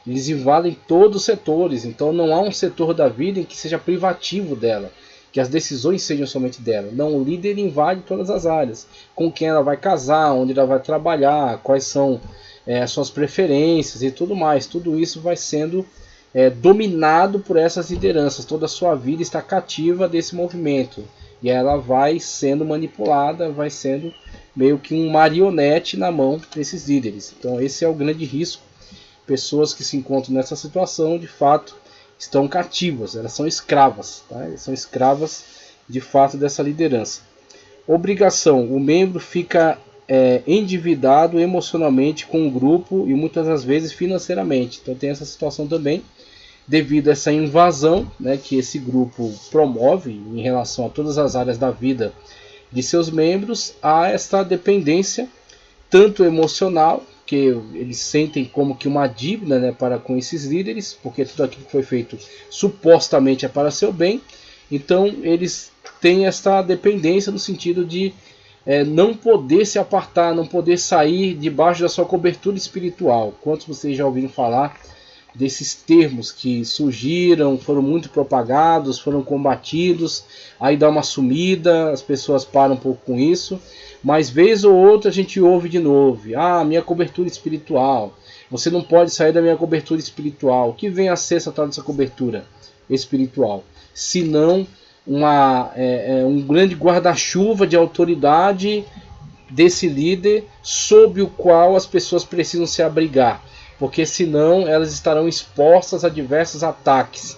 Eles invadem todos os setores, então não há um setor da vida em que seja privativo dela, que as decisões sejam somente dela. Não, o líder invade todas as áreas, com quem ela vai casar, onde ela vai trabalhar, quais são as suas preferências e tudo mais. Tudo isso vai sendo dominado por essas lideranças. Toda a sua vida está cativa desse movimento e ela vai sendo manipulada, vai sendo meio que um marionete na mão desses líderes. Então esse é o grande risco. Pessoas que se encontram nessa situação, de fato, estão cativas, elas são escravas, tá? Elas são escravas, de fato, dessa liderança. Obrigação, o membro fica endividado emocionalmente com o grupo e muitas das vezes financeiramente. Então tem essa situação também, devido a essa invasão, né, que esse grupo promove em relação a todas as áreas da vida de seus membros, há essa dependência, tanto emocional, que eles sentem como que uma dívida, né, para com esses líderes, porque tudo aquilo que foi feito supostamente é para seu bem. Então eles têm essa dependência no sentido de não poder se apartar, não poder sair debaixo da sua cobertura espiritual. Quantos vocês já ouviram falar desses termos que surgiram, foram muito propagados, foram combatidos, aí dá uma sumida, as pessoas param um pouco com isso, mas vez ou outra a gente ouve de novo: minha cobertura espiritual, você não pode sair da minha cobertura espiritual. O que vem a ser essa tal dessa cobertura espiritual? Se não um grande guarda-chuva de autoridade desse líder, sob o qual as pessoas precisam se abrigar, porque senão elas estarão expostas a diversos ataques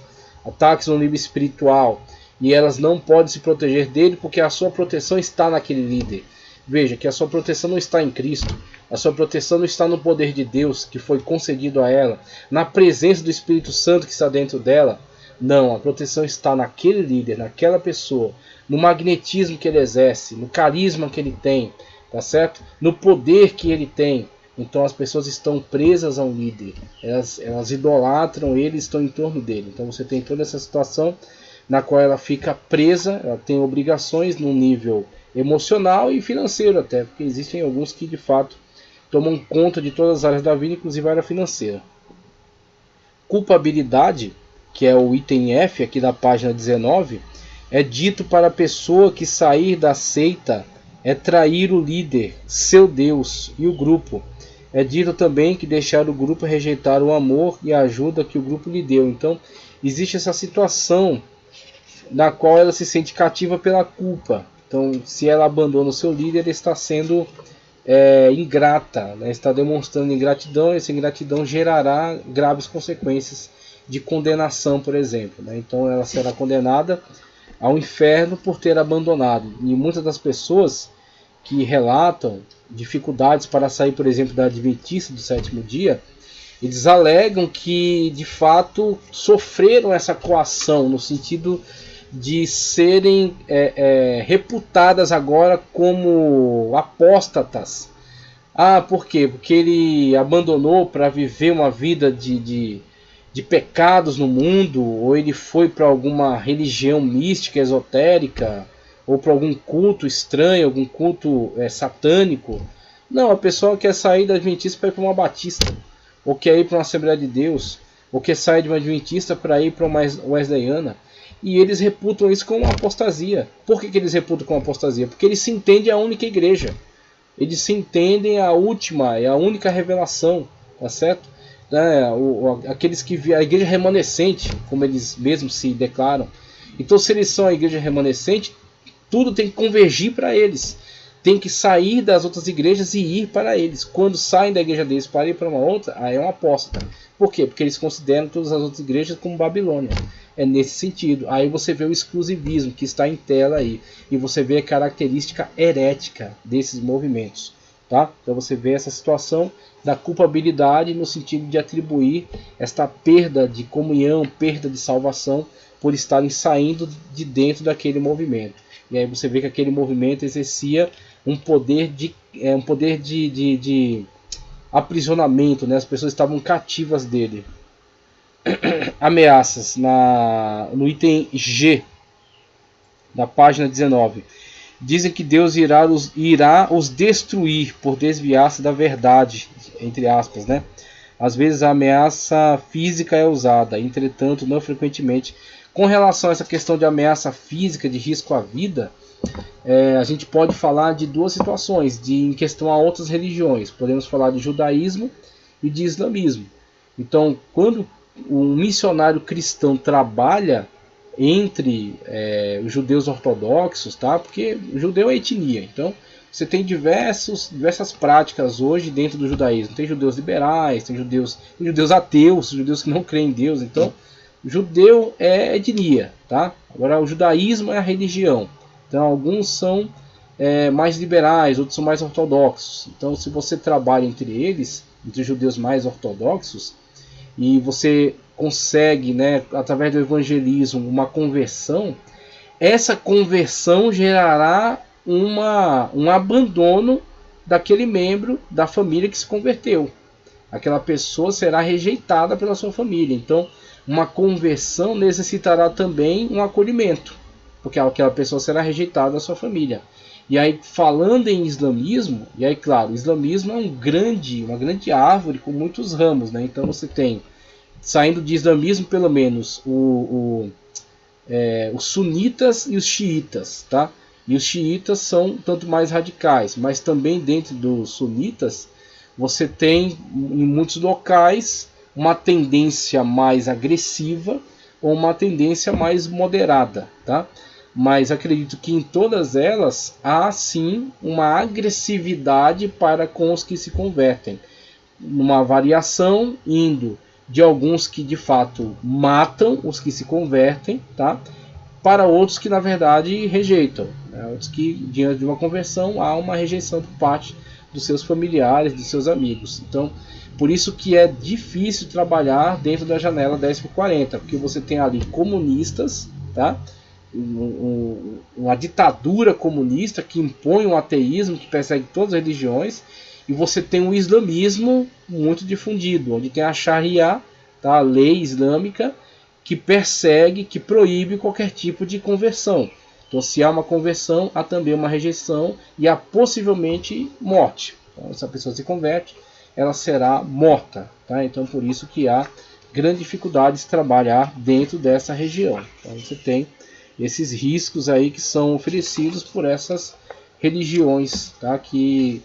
no nível espiritual, e elas não podem se proteger dele, porque a sua proteção está naquele líder. Veja que a sua proteção não está em Cristo, a sua proteção não está no poder de Deus que foi concedido a ela, na presença do Espírito Santo que está dentro dela. Não, a proteção está naquele líder, naquela pessoa, no magnetismo que ele exerce, no carisma que ele tem, tá certo? No poder que ele tem. Então as pessoas estão presas ao líder, elas idolatram ele, estão em torno dele. Então você tem toda essa situação na qual ela fica presa, ela tem obrigações no nível emocional e financeiro até, porque existem alguns que de fato tomam conta de todas as áreas da vida, inclusive a área financeira. culpabilidade, que é o item F aqui da página 19, é dito para a pessoa que sair da seita é trair o líder, seu Deus e o grupo. É dito também que deixar o grupo é rejeitar o amor e a ajuda que o grupo lhe deu. Então, existe essa situação na qual ela se sente cativa pela culpa. Então, se ela abandona o seu líder, ela está sendo ingrata, né? Está demonstrando ingratidão, e essa ingratidão gerará graves consequências de condenação, por exemplo, né? Então, ela será condenada ao inferno por ter abandonado. E muitas das pessoas que relatam dificuldades para sair, por exemplo, da Adventista do sétimo dia, eles alegam que de fato sofreram essa coação no sentido de serem reputadas agora como apóstatas. Por quê? Porque ele abandonou para viver uma vida de pecados no mundo, ou ele foi para alguma religião mística, esotérica, ou para algum culto estranho, algum culto satânico. Não, a pessoa quer sair da Adventista para ir para uma Batista, ou quer ir para uma Assembleia de Deus, ou quer sair de uma Adventista para ir para uma Wesleyana. E eles reputam isso como uma apostasia. Por que eles reputam como apostasia? Porque eles se entendem a única igreja. Eles se entendem a última, a única revelação, tá certo? Aqueles que a igreja remanescente, como eles mesmos se declaram. Então, se eles são a igreja remanescente, tudo tem que convergir para eles. Tem que sair das outras igrejas e ir para eles. Quando saem da igreja deles para ir para uma outra, aí é uma apóstata. Por quê? Porque eles consideram todas as outras igrejas como Babilônia. É nesse sentido. Aí você vê o exclusivismo que está em tela aí. E você vê a característica herética desses movimentos. Tá? Então você vê essa situação da culpabilidade no sentido de atribuir esta perda de comunhão, perda de salvação por estarem saindo de dentro daquele movimento. E aí você vê que aquele movimento exercia um poder de aprisionamento, né? As pessoas estavam cativas dele. Ameaças no item G da página 19. Dizem que Deus irá os destruir por desviar-se da verdade, entre aspas, né? Às vezes a ameaça física é usada, entretanto não frequentemente. Com relação a essa questão de ameaça física, de risco à vida, a gente pode falar de duas situações em questão a outras religiões. Podemos falar de judaísmo e de islamismo. Então, quando um missionário cristão trabalha entre os judeus ortodoxos, tá? Porque o judeu é etnia, então você tem diversas práticas hoje dentro do judaísmo. Tem judeus liberais, tem judeus ateus, judeus que não creem em Deus. Então, judeu é etnia, tá? Agora, o judaísmo é a religião. Então, alguns são mais liberais, outros são mais ortodoxos. Então, se você trabalha entre eles, entre os judeus mais ortodoxos, e você consegue, né, através do evangelismo, uma conversão, essa conversão gerará um abandono daquele membro da família que se converteu. Aquela pessoa será rejeitada pela sua família. Então, uma conversão necessitará também um acolhimento, porque aquela pessoa será rejeitada da sua família. E aí, falando em islamismo, e aí, claro, o islamismo é uma grande árvore com muitos ramos, né? Então você tem, saindo de islamismo, pelo menos, os sunitas e os xiitas, tá? E os xiitas são tanto mais radicais, mas também dentro dos sunitas você tem em muitos locais uma tendência mais agressiva ou uma tendência mais moderada, tá? Mas acredito que em todas elas há sim uma agressividade para com os que se convertem, uma variação indo de alguns que de fato matam os que se convertem, tá? Para outros que na verdade rejeitam, né? Outros que diante de uma conversão há uma rejeição por parte dos seus familiares, dos seus amigos. Então, por isso que é difícil trabalhar dentro da janela 10/40, porque você tem ali comunistas, tá? Uma ditadura comunista que impõe um ateísmo, que persegue todas as religiões, e você tem um islamismo muito difundido, onde tem a Sharia, tá? A lei islâmica, que persegue, que proíbe qualquer tipo de conversão. Então, se há uma conversão, há também uma rejeição e há possivelmente morte. Então, se a pessoa se converte, ela será morta, tá? Então, por isso que há grande dificuldade de trabalhar dentro dessa região. Então você tem esses riscos aí que são oferecidos por essas religiões, tá? Que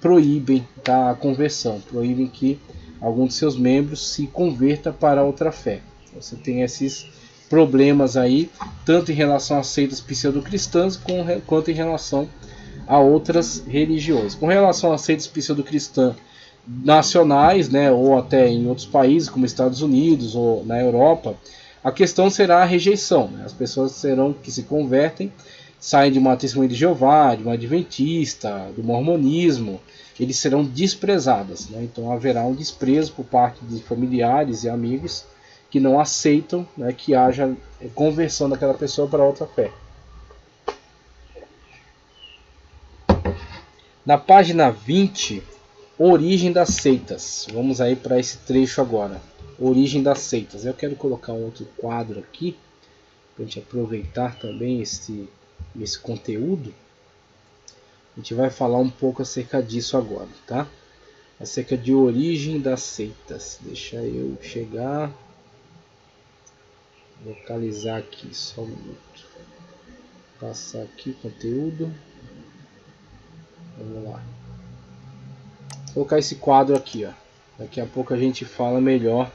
proíbem, tá, a conversão, proíbem que algum de seus membros se converta para outra fé. Então, você tem esses problemas aí, tanto em relação a seitas pseudo-cristãs quanto em relação a outras religiões. Com relação a seitas pseudo-cristãs nacionais, né, ou até em outros países como Estados Unidos ou na Europa, a questão será a rejeição, né? As pessoas serão que se convertem, saem de uma testemunha de Jeová, de uma adventista, do mormonismo, eles serão desprezadas, né? Então haverá um desprezo por parte de familiares e amigos que não aceitam, né, que haja conversão daquela pessoa para outra fé. Na página 20, origem das seitas. Vamos aí para esse trecho agora. Origem das seitas. Eu quero colocar um outro quadro aqui para a gente aproveitar também esse conteúdo. A gente vai falar um pouco acerca disso agora, tá? Acerca de origem das seitas. Deixa eu chegar, localizar aqui só um minuto. Passar aqui o conteúdo. Vamos lá. Vou colocar esse quadro aqui, ó. Daqui a pouco a gente fala melhor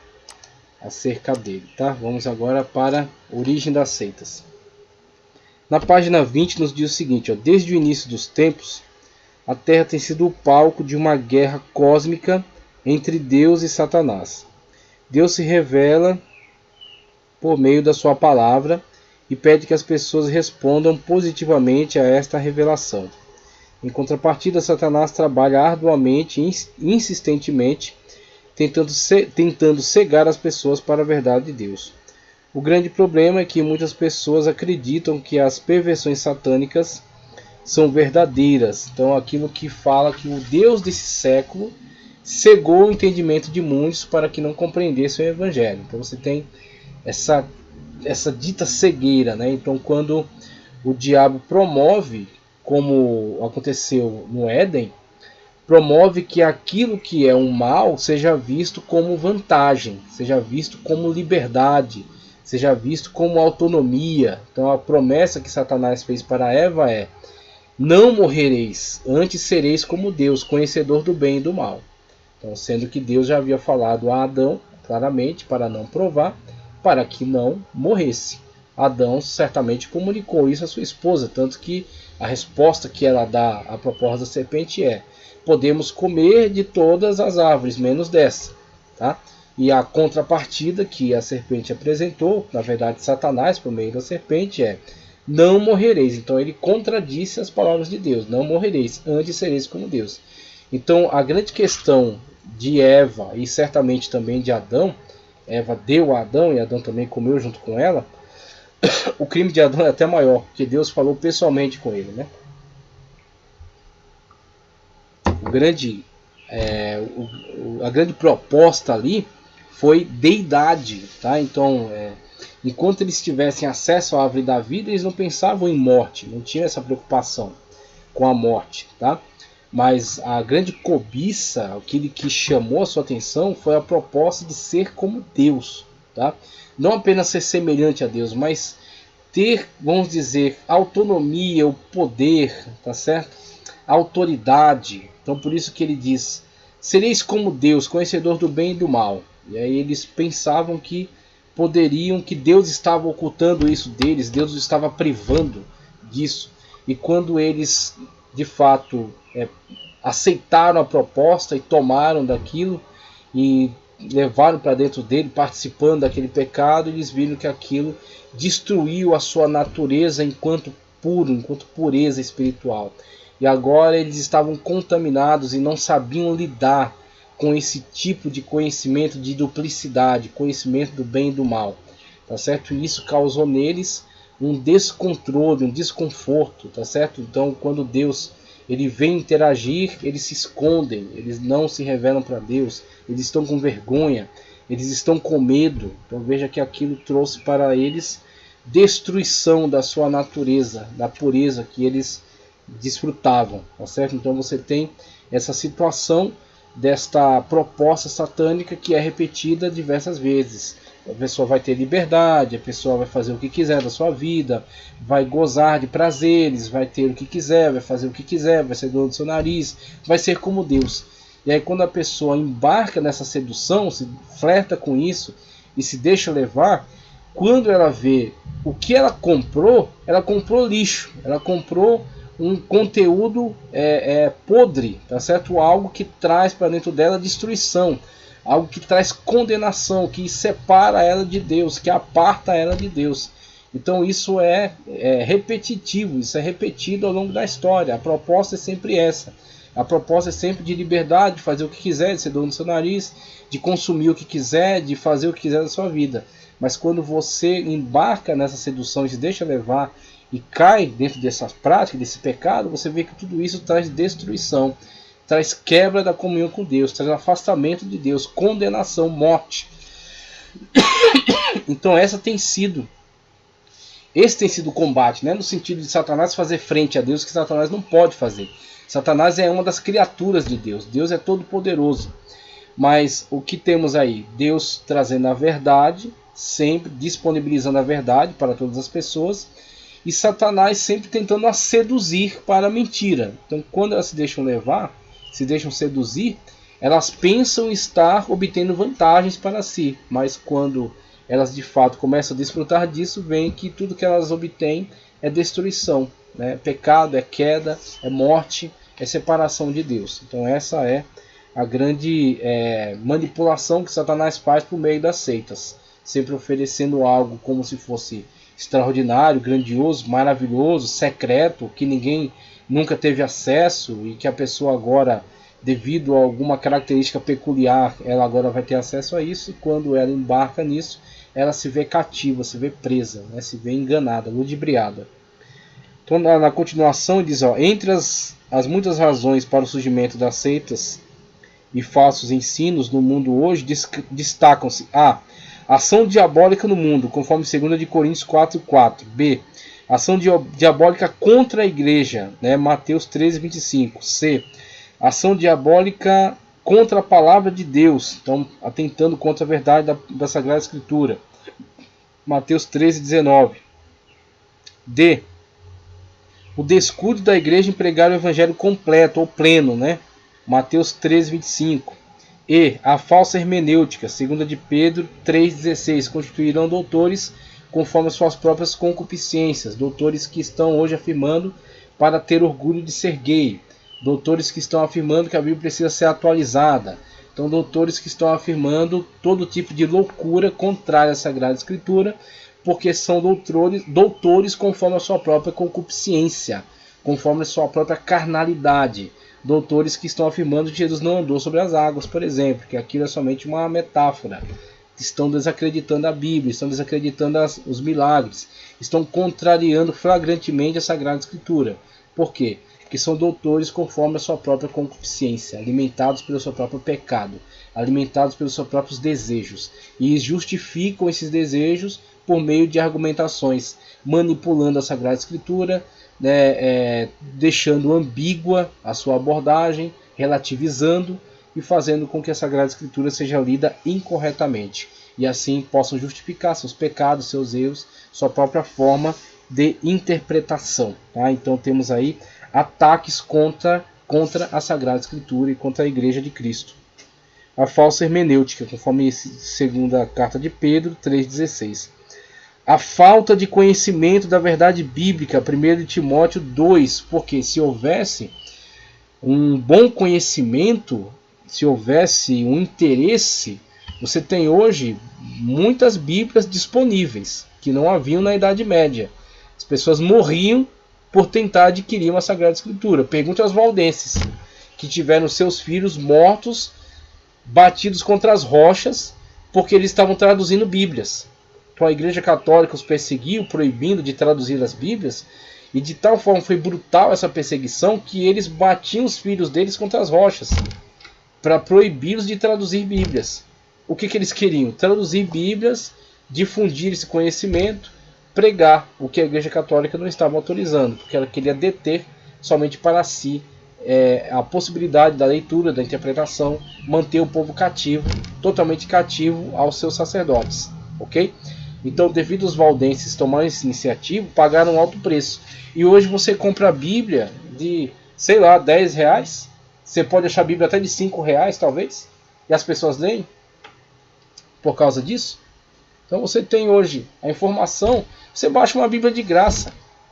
acerca dele, tá? Vamos agora para a origem das seitas. Na página 20 nos diz o seguinte, ó: desde o início dos tempos, a Terra tem sido o palco de uma guerra cósmica entre Deus e Satanás. Deus se revela por meio da sua palavra e pede que as pessoas respondam positivamente a esta revelação. Em contrapartida, Satanás trabalha arduamente e insistentemente, tentando cegar as pessoas para a verdade de Deus. O grande problema é que muitas pessoas acreditam que as perversões satânicas são verdadeiras. Então, aquilo que fala que o Deus desse século cegou o entendimento de muitos para que não compreendessem o Evangelho. Então, você tem essa dita cegueira, né? Então, quando o diabo promove, como aconteceu no Éden, promove que aquilo que é um mal seja visto como vantagem, seja visto como liberdade, seja visto como autonomia. Então a promessa que Satanás fez para Eva é: não morrereis, antes sereis como Deus, conhecedor do bem e do mal. Então, sendo que Deus já havia falado a Adão claramente para não provar, para que não morresse. Adão certamente comunicou isso à sua esposa, tanto que a resposta que ela dá à proposta da serpente é: podemos comer de todas as árvores, menos dessa. Tá? E a contrapartida que a serpente apresentou, na verdade Satanás por meio da serpente, é: não morrereis. Então ele contradisse as palavras de Deus: não morrereis, antes sereis como Deus. Então a grande questão de Eva e certamente também de Adão, Eva deu a Adão e Adão também comeu junto com ela. O crime de Adão é até maior, porque Deus falou pessoalmente com ele, né? A grande proposta ali foi deidade, tá? Então, enquanto eles tivessem acesso à árvore da vida, eles não pensavam em morte, não tinham essa preocupação com a morte, tá? Mas a grande cobiça, aquilo que chamou a sua atenção, foi a proposta de ser como Deus, tá? Não apenas ser semelhante a Deus, mas ter, vamos dizer, autonomia, o poder, tá certo? A autoridade. Então por isso que ele diz: sereis como Deus, conhecedor do bem e do mal. E aí eles pensavam que poderiam, que Deus estava ocultando isso deles, Deus os estava privando disso. E quando eles de fato aceitaram a proposta e tomaram daquilo e levaram para dentro dele, participando daquele pecado, eles viram que aquilo destruiu a sua natureza enquanto puro, enquanto pureza espiritual. E agora eles estavam contaminados e não sabiam lidar com esse tipo de conhecimento de duplicidade, conhecimento do bem e do mal, tá certo? E isso causou neles um descontrole, um desconforto, tá certo? Então, quando Deus ele vem interagir, eles se escondem, eles não se revelam para Deus, eles estão com vergonha, eles estão com medo. Então veja que aquilo trouxe para eles destruição da sua natureza, da pureza que eles desfrutavam, tá certo? Então você tem essa situação desta proposta satânica que é repetida diversas vezes. A pessoa vai ter liberdade, a pessoa vai fazer o que quiser da sua vida, vai gozar de prazeres, vai ter o que quiser, vai fazer o que quiser, vai ser dono do seu nariz, vai ser como Deus. E aí quando a pessoa embarca nessa sedução, se flerta com isso e se deixa levar, quando ela vê o que ela comprou lixo, ela comprou um conteúdo podre, tá certo? Algo que traz para dentro dela destruição, algo que traz condenação, que separa ela de Deus, que aparta ela de Deus. Então isso é repetitivo, isso é repetido ao longo da história. A proposta é sempre essa. A proposta é sempre de liberdade, de fazer o que quiser, de ser dono do seu nariz, de consumir o que quiser, de fazer o que quiser da sua vida. Mas quando você embarca nessa sedução e se deixa levar e cai dentro dessas práticas, desse pecado, você vê que tudo isso traz destruição, traz quebra da comunhão com Deus, traz afastamento de Deus, condenação, morte. Então esse tem sido o combate, né? No sentido de Satanás fazer frente a Deus, que Satanás não pode fazer. Satanás é uma das criaturas de Deus, Deus é todo poderoso. Mas o que temos aí? Deus trazendo a verdade, sempre disponibilizando a verdade para todas as pessoas, e Satanás sempre tentando a seduzir para a mentira. Então quando elas se deixam levar, se deixam seduzir, elas pensam estar obtendo vantagens para si, mas quando elas de fato começam a desfrutar disso, veem que tudo que elas obtêm é destruição, né? Pecado, é queda, é morte, é separação de Deus. Então essa é a grande manipulação que Satanás faz por meio das seitas, sempre oferecendo algo como se fosse extraordinário, grandioso, maravilhoso, secreto, que ninguém nunca teve acesso e que a pessoa agora, devido a alguma característica peculiar, ela agora vai ter acesso a isso, e quando ela embarca nisso, ela se vê cativa, se vê presa, né? Se vê enganada, ludibriada. Então na continuação diz, entre as muitas razões para o surgimento das seitas e falsos ensinos no mundo hoje, destacam-se a ação diabólica no mundo, conforme 2 Coríntios 4:4. B. Ação diabólica contra a igreja, né? Mateus 13:25. C. Ação diabólica contra a palavra de Deus, então atentando contra a verdade da Sagrada Escritura. Mateus 13:19. D. O descuido da igreja em pregar o evangelho completo ou pleno, né? Mateus 13:25. E a falsa hermenêutica, 2 de Pedro 3:16, constituirão doutores conforme as suas próprias concupiscências, doutores que estão hoje afirmando para ter orgulho de ser gay, doutores que estão afirmando que a Bíblia precisa ser atualizada, então doutores que estão afirmando todo tipo de loucura contrária à Sagrada Escritura, porque são doutores conforme a sua própria concupiscência, conforme a sua própria carnalidade. Doutores que estão afirmando que Jesus não andou sobre as águas, por exemplo, que aquilo é somente uma metáfora. Estão desacreditando a Bíblia, estão desacreditando os milagres, estão contrariando flagrantemente a Sagrada Escritura. Por quê? Porque são doutores conforme a sua própria concupiscência, alimentados pelo seu próprio pecado, alimentados pelos seus próprios desejos, e justificam esses desejos por meio de argumentações, manipulando a Sagrada Escritura, deixando ambígua a sua abordagem, relativizando e fazendo com que a Sagrada Escritura seja lida incorretamente, e assim possam justificar seus pecados, seus erros, sua própria forma de interpretação. Tá? Então temos aí ataques contra a Sagrada Escritura e contra a Igreja de Cristo. A falsa hermenêutica, conforme segunda carta de Pedro 3,16. A falta de conhecimento da verdade bíblica, 1 Timóteo 2, porque se houvesse um bom conhecimento, se houvesse um interesse, você tem hoje muitas Bíblias disponíveis, que não haviam na Idade Média. As pessoas morriam por tentar adquirir uma Sagrada Escritura. Pergunte aos valdenses, que tiveram seus filhos mortos, batidos contra as rochas, porque eles estavam traduzindo Bíblias. Então a Igreja Católica os perseguiu, proibindo de traduzir as Bíblias, e de tal forma foi brutal essa perseguição que eles batiam os filhos deles contra as rochas para proibi-los de traduzir Bíblias. O que eles queriam? Traduzir Bíblias, difundir esse conhecimento, pregar, o que a Igreja Católica não estava autorizando, porque ela queria deter somente para si a possibilidade da leitura, da interpretação, manter o povo cativo, totalmente cativo aos seus sacerdotes, ok? Então, devido aos valdenses tomarem essa iniciativa, pagaram um alto preço. E hoje você compra a Bíblia de, sei lá, 10 reais. Você pode achar a Bíblia até de 5 reais, talvez. E as pessoas leem por causa disso. Então você tem hoje a informação. Você baixa uma Bíblia de graça,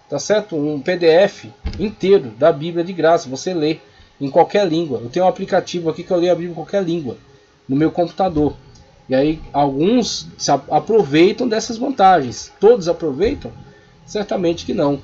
tá certo? Um PDF inteiro da Bíblia de graça. Você lê em qualquer língua. Eu tenho um aplicativo aqui que eu leio a Bíblia em qualquer língua no meu computador. E aí alguns aproveitam dessas vantagens. Todos aproveitam? Certamente que não.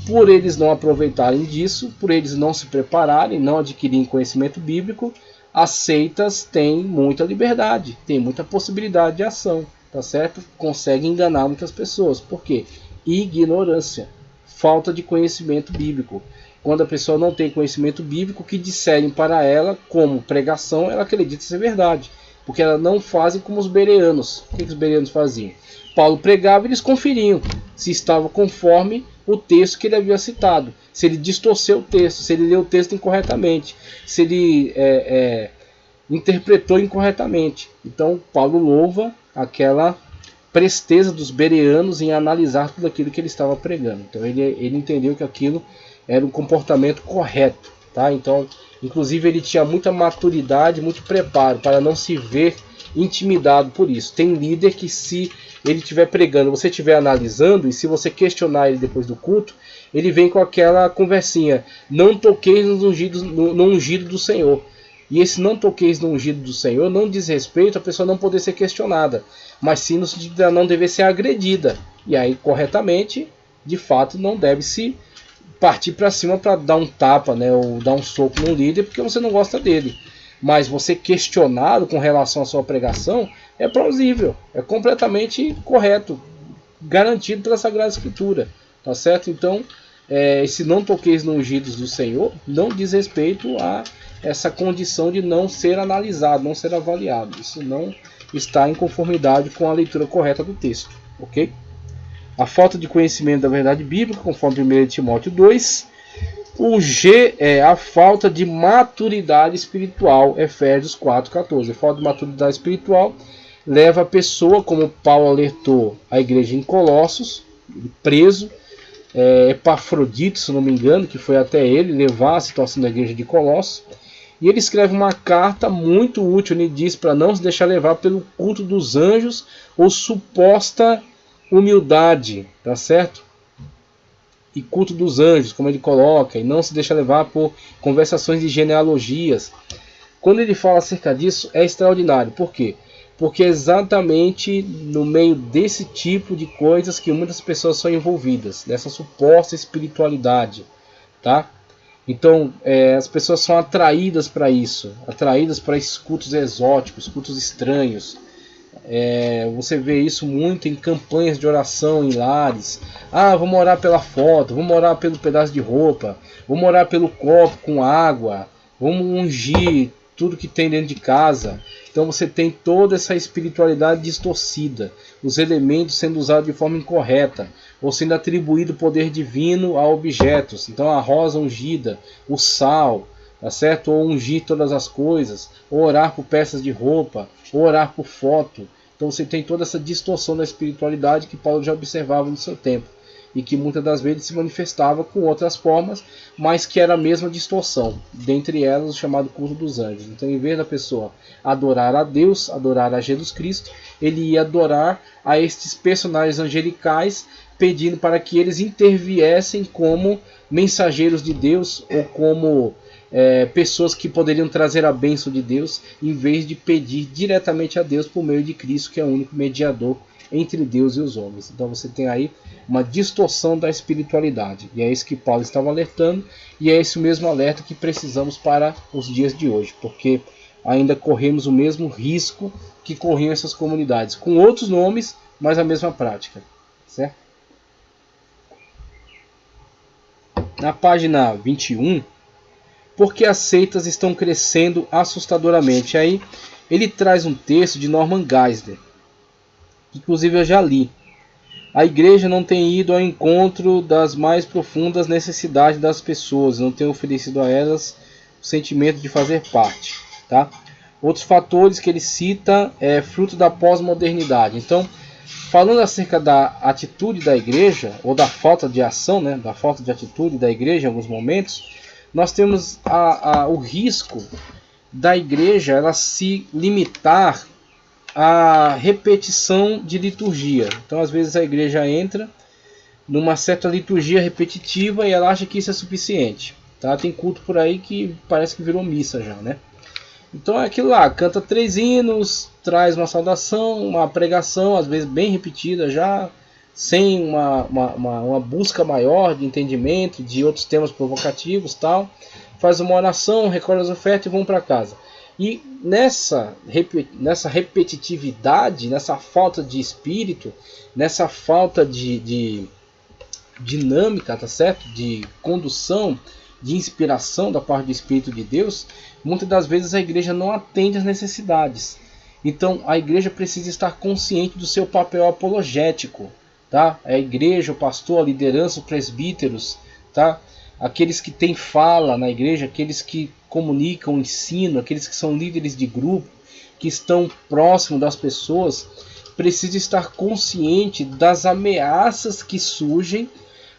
Por eles não aproveitarem disso, por eles não se prepararem, não adquirirem conhecimento bíblico, as seitas têm muita liberdade, têm muita possibilidade de ação, tá certo? Conseguem enganar muitas pessoas. Por quê? Ignorância, falta de conhecimento bíblico. Quando a pessoa não tem conhecimento bíblico, o que disserem para ela como pregação, ela acredita ser verdade. Porque elas não fazem como os bereanos. O que os bereanos faziam? Paulo pregava e eles conferiam se estava conforme o texto que ele havia citado. Se ele distorceu o texto, se ele leu o texto incorretamente, se ele interpretou incorretamente. Então Paulo louva aquela presteza dos bereanos em analisar tudo aquilo que ele estava pregando. Então ele entendeu que aquilo era um comportamento correto. Tá? Então, inclusive, ele tinha muita maturidade, muito preparo para não se ver intimidado por isso. Tem líder que, se ele estiver pregando, você estiver analisando, e se você questionar ele depois do culto, ele vem com aquela conversinha: não toqueis no ungido do Senhor. E esse não toqueis no ungido do Senhor não diz respeito a pessoa não poder ser questionada, mas sim no sentido de ela não dever ser agredida. E aí, corretamente, de fato, não deve se partir para cima para dar um tapa, né, ou dar um soco no líder porque você não gosta dele. Mas você questionado com relação à sua pregação é plausível, é completamente correto, garantido pela Sagrada Escritura, tá certo? Então, esse não toqueis no ungidos do Senhor não diz respeito a essa condição de não ser analisado, não ser avaliado. Isso não está em conformidade com a leitura correta do texto, ok? A falta de conhecimento da verdade bíblica, conforme 1 Timóteo 2. O G é a falta de maturidade espiritual, Efésios 4,14. A falta de maturidade espiritual leva a pessoa, como Paulo alertou a igreja em Colossos, preso, Epafrodito, se não me engano, que foi até ele levar a situação da igreja de Colossos. E ele escreve uma carta muito útil, ele diz para não se deixar levar pelo culto dos anjos ou suposta humildade, tá certo? E culto dos anjos, como ele coloca, e não se deixa levar por conversações de genealogias. Quando ele fala acerca disso, é extraordinário. Por quê? Porque é exatamente no meio desse tipo de coisas que muitas pessoas são envolvidas, dessa suposta espiritualidade, tá? Então, as pessoas são atraídas para isso, atraídas para esses cultos exóticos, cultos estranhos. Você vê isso muito em campanhas de oração em lares. Vamos orar pela foto, vamos orar pelo pedaço de roupa, vamos orar pelo copo com água, vamos ungir tudo que tem dentro de casa. Então você tem toda essa espiritualidade distorcida, os elementos sendo usados de forma incorreta, ou sendo atribuído poder divino a objetos. Então a rosa ungida, o sal, tá certo? Ou ungir todas as coisas, ou orar por peças de roupa, ou orar por foto. Então você tem toda essa distorção da espiritualidade que Paulo já observava no seu tempo, e que muitas das vezes se manifestava com outras formas, mas que era a mesma distorção, dentre elas o chamado culto dos anjos. Então, em vez da pessoa adorar a Deus, adorar a Jesus Cristo, ele ia adorar a estes personagens angelicais, pedindo para que eles interviessem como mensageiros de Deus, ou como pessoas que poderiam trazer a bênção de Deus, em vez de pedir diretamente a Deus por meio de Cristo, que é o único mediador entre Deus e os homens. Então você tem aí uma distorção da espiritualidade, e é isso que Paulo estava alertando, e é esse o mesmo alerta que precisamos para os dias de hoje, porque ainda corremos o mesmo risco que corriam essas comunidades, com outros nomes, mas a mesma prática, certo? Na página 21, porque as seitas estão crescendo assustadoramente. Aí ele traz um texto de Norman Geisler, que inclusive eu já li. A igreja não tem ido ao encontro das mais profundas necessidades das pessoas, não tem oferecido a elas sentimento de fazer parte, tá? Outros fatores que ele cita é fruto da pós-modernidade. Então, falando acerca da atitude da igreja, ou da falta de ação, né, da falta de atitude da igreja em alguns momentos, nós temos o risco da igreja ela se limitar à repetição de liturgia. Então, às vezes a igreja entra numa certa liturgia repetitiva e ela acha que isso é suficiente. Tá? Tem culto por aí que parece que virou missa já, né? Então é aquilo lá, canta 3 hinos, traz uma saudação, uma pregação, às vezes bem repetida já, sem uma busca maior de entendimento de outros temas provocativos, tal. Faz uma oração, recolhe as ofertas e vão para casa. E nessa repetitividade, nessa falta de espírito, nessa falta de dinâmica, tá certo? De condução, de inspiração da parte do Espírito de Deus, muitas das vezes a igreja não atende às necessidades. Então a igreja precisa estar consciente do seu papel apologético, tá? A igreja, o pastor, a liderança, os presbíteros, tá? Aqueles que têm fala na igreja, aqueles que comunicam, ensinam, aqueles que são líderes de grupo, que estão próximos das pessoas, precisam estar consciente das ameaças que surgem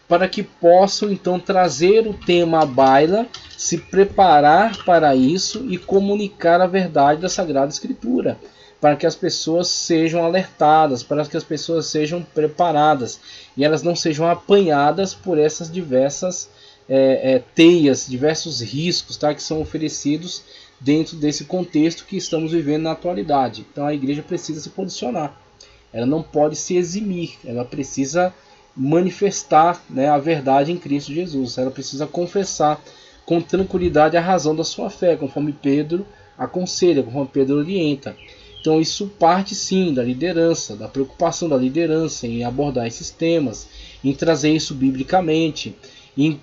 para que possam então trazer o tema à baila, se preparar para isso e comunicar a verdade da Sagrada Escritura, para que as pessoas sejam alertadas, para que as pessoas sejam preparadas e elas não sejam apanhadas por essas diversas teias, diversos riscos, tá, que são oferecidos dentro desse contexto que estamos vivendo na atualidade. Então a igreja precisa se posicionar, ela não pode se eximir, ela precisa manifestar, né, a verdade em Cristo Jesus. Ela precisa confessar com tranquilidade a razão da sua fé, conforme Pedro aconselha, conforme Pedro orienta. Então isso parte sim da liderança, da preocupação da liderança em abordar esses temas, em trazer isso biblicamente, em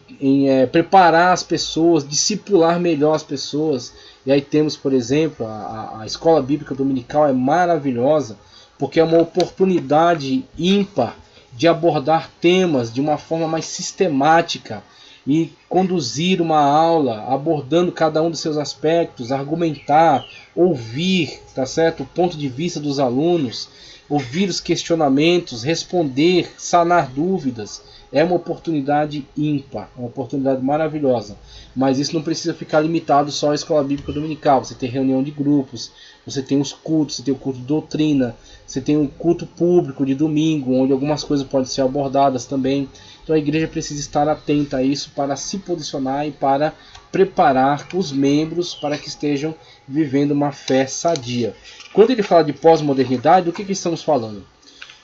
preparar as pessoas, discipular melhor as pessoas. E aí temos, por exemplo, a escola bíblica dominical é maravilhosa, porque é uma oportunidade ímpar de abordar temas de uma forma mais sistemática e conduzir uma aula abordando cada um dos seus aspectos, argumentar, ouvir, tá certo? O ponto de vista dos alunos, ouvir os questionamentos, responder, sanar dúvidas. É uma oportunidade ímpar, uma oportunidade maravilhosa. Mas isso não precisa ficar limitado só à escola bíblica dominical. Você tem reunião de grupos, você tem os cultos, você tem o culto de doutrina, você tem o culto público de domingo, onde algumas coisas podem ser abordadas também. Então a igreja precisa estar atenta a isso para se posicionar e para preparar os membros para que estejam vivendo uma fé sadia. Quando ele fala de pós-modernidade, do que estamos falando?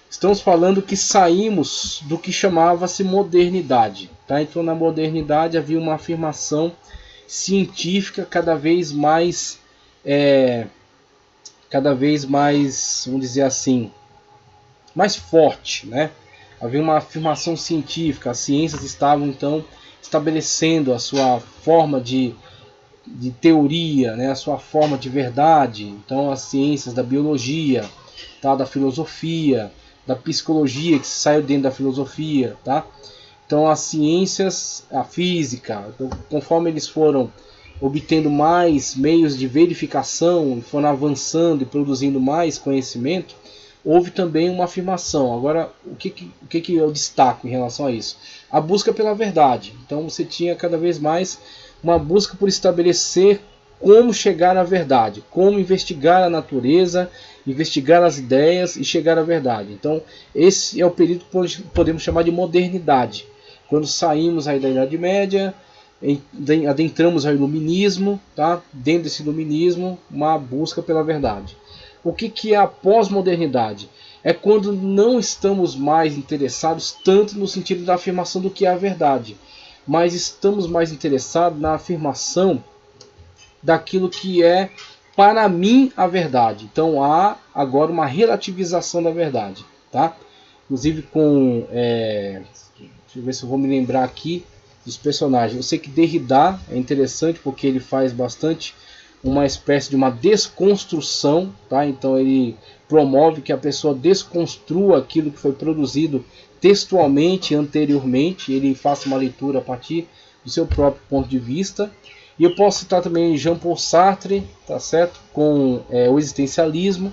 Estamos falando que saímos do que chamava-se modernidade. Tá? Então na modernidade havia uma afirmação científica cada vez mais, vamos dizer assim, mais forte, né? Havia uma afirmação científica, as ciências estavam então estabelecendo a sua forma de teoria, né? A sua forma de verdade. Então as ciências da biologia, tá? Da filosofia, da psicologia, que saiu dentro da filosofia, tá? Então as ciências, a física, então, conforme eles foram obtendo mais meios de verificação, foram avançando e produzindo mais conhecimento, houve também uma afirmação. Agora, o que eu destaco em relação a isso? A busca pela verdade. Então você tinha cada vez mais uma busca por estabelecer como chegar à verdade, como investigar a natureza, investigar as ideias e chegar à verdade. Então esse é o período que podemos chamar de modernidade. Quando saímos aí da Idade Média, adentramos ao iluminismo, tá? Dentro desse iluminismo, uma busca pela verdade. O que é a pós-modernidade? É quando não estamos mais interessados tanto no sentido da afirmação do que é a verdade, mas estamos mais interessados na afirmação daquilo que é, para mim, a verdade. Então há agora uma relativização da verdade, tá? Inclusive com... deixa eu ver se eu vou me lembrar aqui dos personagens. Eu sei que Derrida é interessante porque ele faz bastante uma espécie de uma desconstrução, tá? Então ele promove que a pessoa desconstrua aquilo que foi produzido textualmente anteriormente, ele faça uma leitura a partir do seu próprio ponto de vista. E eu posso citar também Jean-Paul Sartre, tá certo? Com o existencialismo.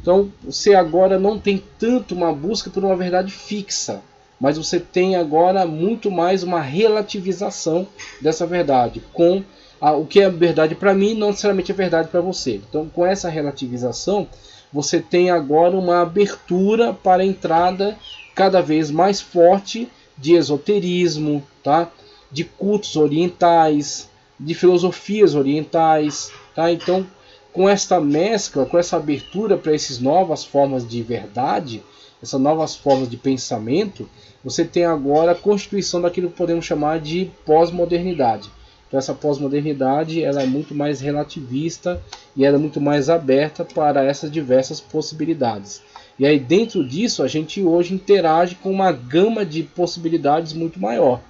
Então você agora não tem tanto uma busca por uma verdade fixa, mas você tem agora muito mais uma relativização dessa verdade, com o que é verdade para mim não necessariamente é verdade para você. Então com essa relativização você tem agora uma abertura para a entrada cada vez mais forte de esoterismo, tá? De cultos orientais, de filosofias orientais, tá? Então com esta mescla, com essa abertura para essas novas formas de verdade, essas novas formas de pensamento, você tem agora a constituição daquilo que podemos chamar de pós-modernidade. Então essa pós-modernidade ela é muito mais relativista e ela é muito mais aberta para essas diversas possibilidades. E aí dentro disso a gente hoje interage com uma gama de possibilidades muito maior.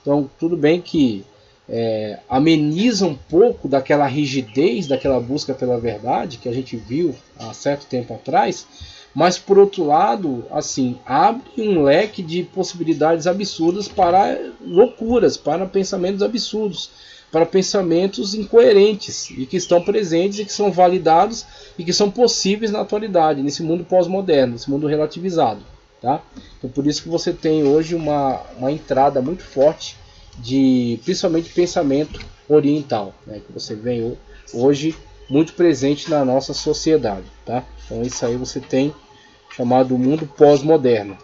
Então tudo bem que ameniza um pouco daquela rigidez, daquela busca pela verdade que a gente viu há certo tempo atrás, mas por outro lado, assim, abre um leque de possibilidades absurdas para loucuras, para pensamentos absurdos, para pensamentos incoerentes e que estão presentes e que são validados e que são possíveis na atualidade, nesse mundo pós-moderno, nesse mundo relativizado, tá? Então por isso que você tem hoje uma entrada muito forte de principalmente pensamento oriental, né, que você vê hoje muito presente na nossa sociedade, tá? Então isso aí você tem chamado mundo pós-moderno.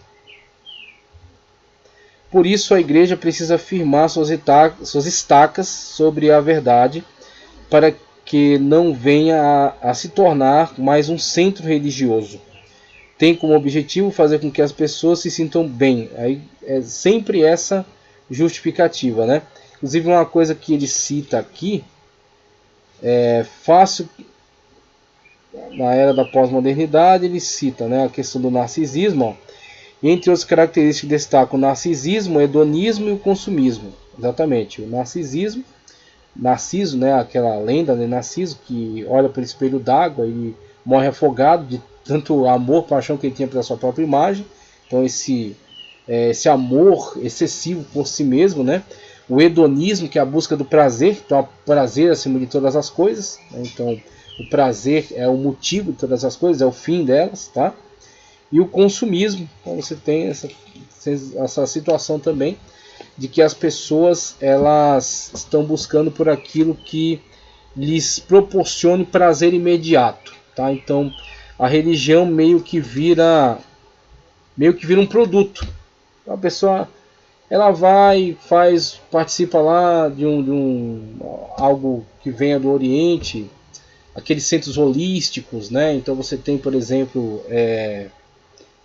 Por isso a igreja precisa firmar suas estacas sobre a verdade para que não venha a se tornar mais um centro religioso. Tem como objetivo fazer com que as pessoas se sintam bem. Aí é sempre essa justificativa, né? Inclusive uma coisa que ele cita aqui é fácil na era da pós-modernidade, ele cita, né, a questão do narcisismo, ó, e entre outras características que destacam o narcisismo, o hedonismo e o consumismo. Exatamente, o narcisismo, Narciso, né, aquela lenda de Narciso que olha pelo espelho d'água e morre afogado de tanto amor, paixão que ele tinha pela sua própria imagem. Então esse amor excessivo por si mesmo, né? O hedonismo, que é a busca do prazer, então o prazer acima de todas as coisas, né? Então o prazer é o motivo de todas as coisas, é o fim delas, tá? E o consumismo, então você tem essa situação também de que as pessoas elas estão buscando por aquilo que lhes proporcione prazer imediato, tá? Então a religião meio que vira um produto. A pessoa ela vai, participa lá de algo que venha do Oriente, aqueles centros holísticos, né? Então você tem, por exemplo,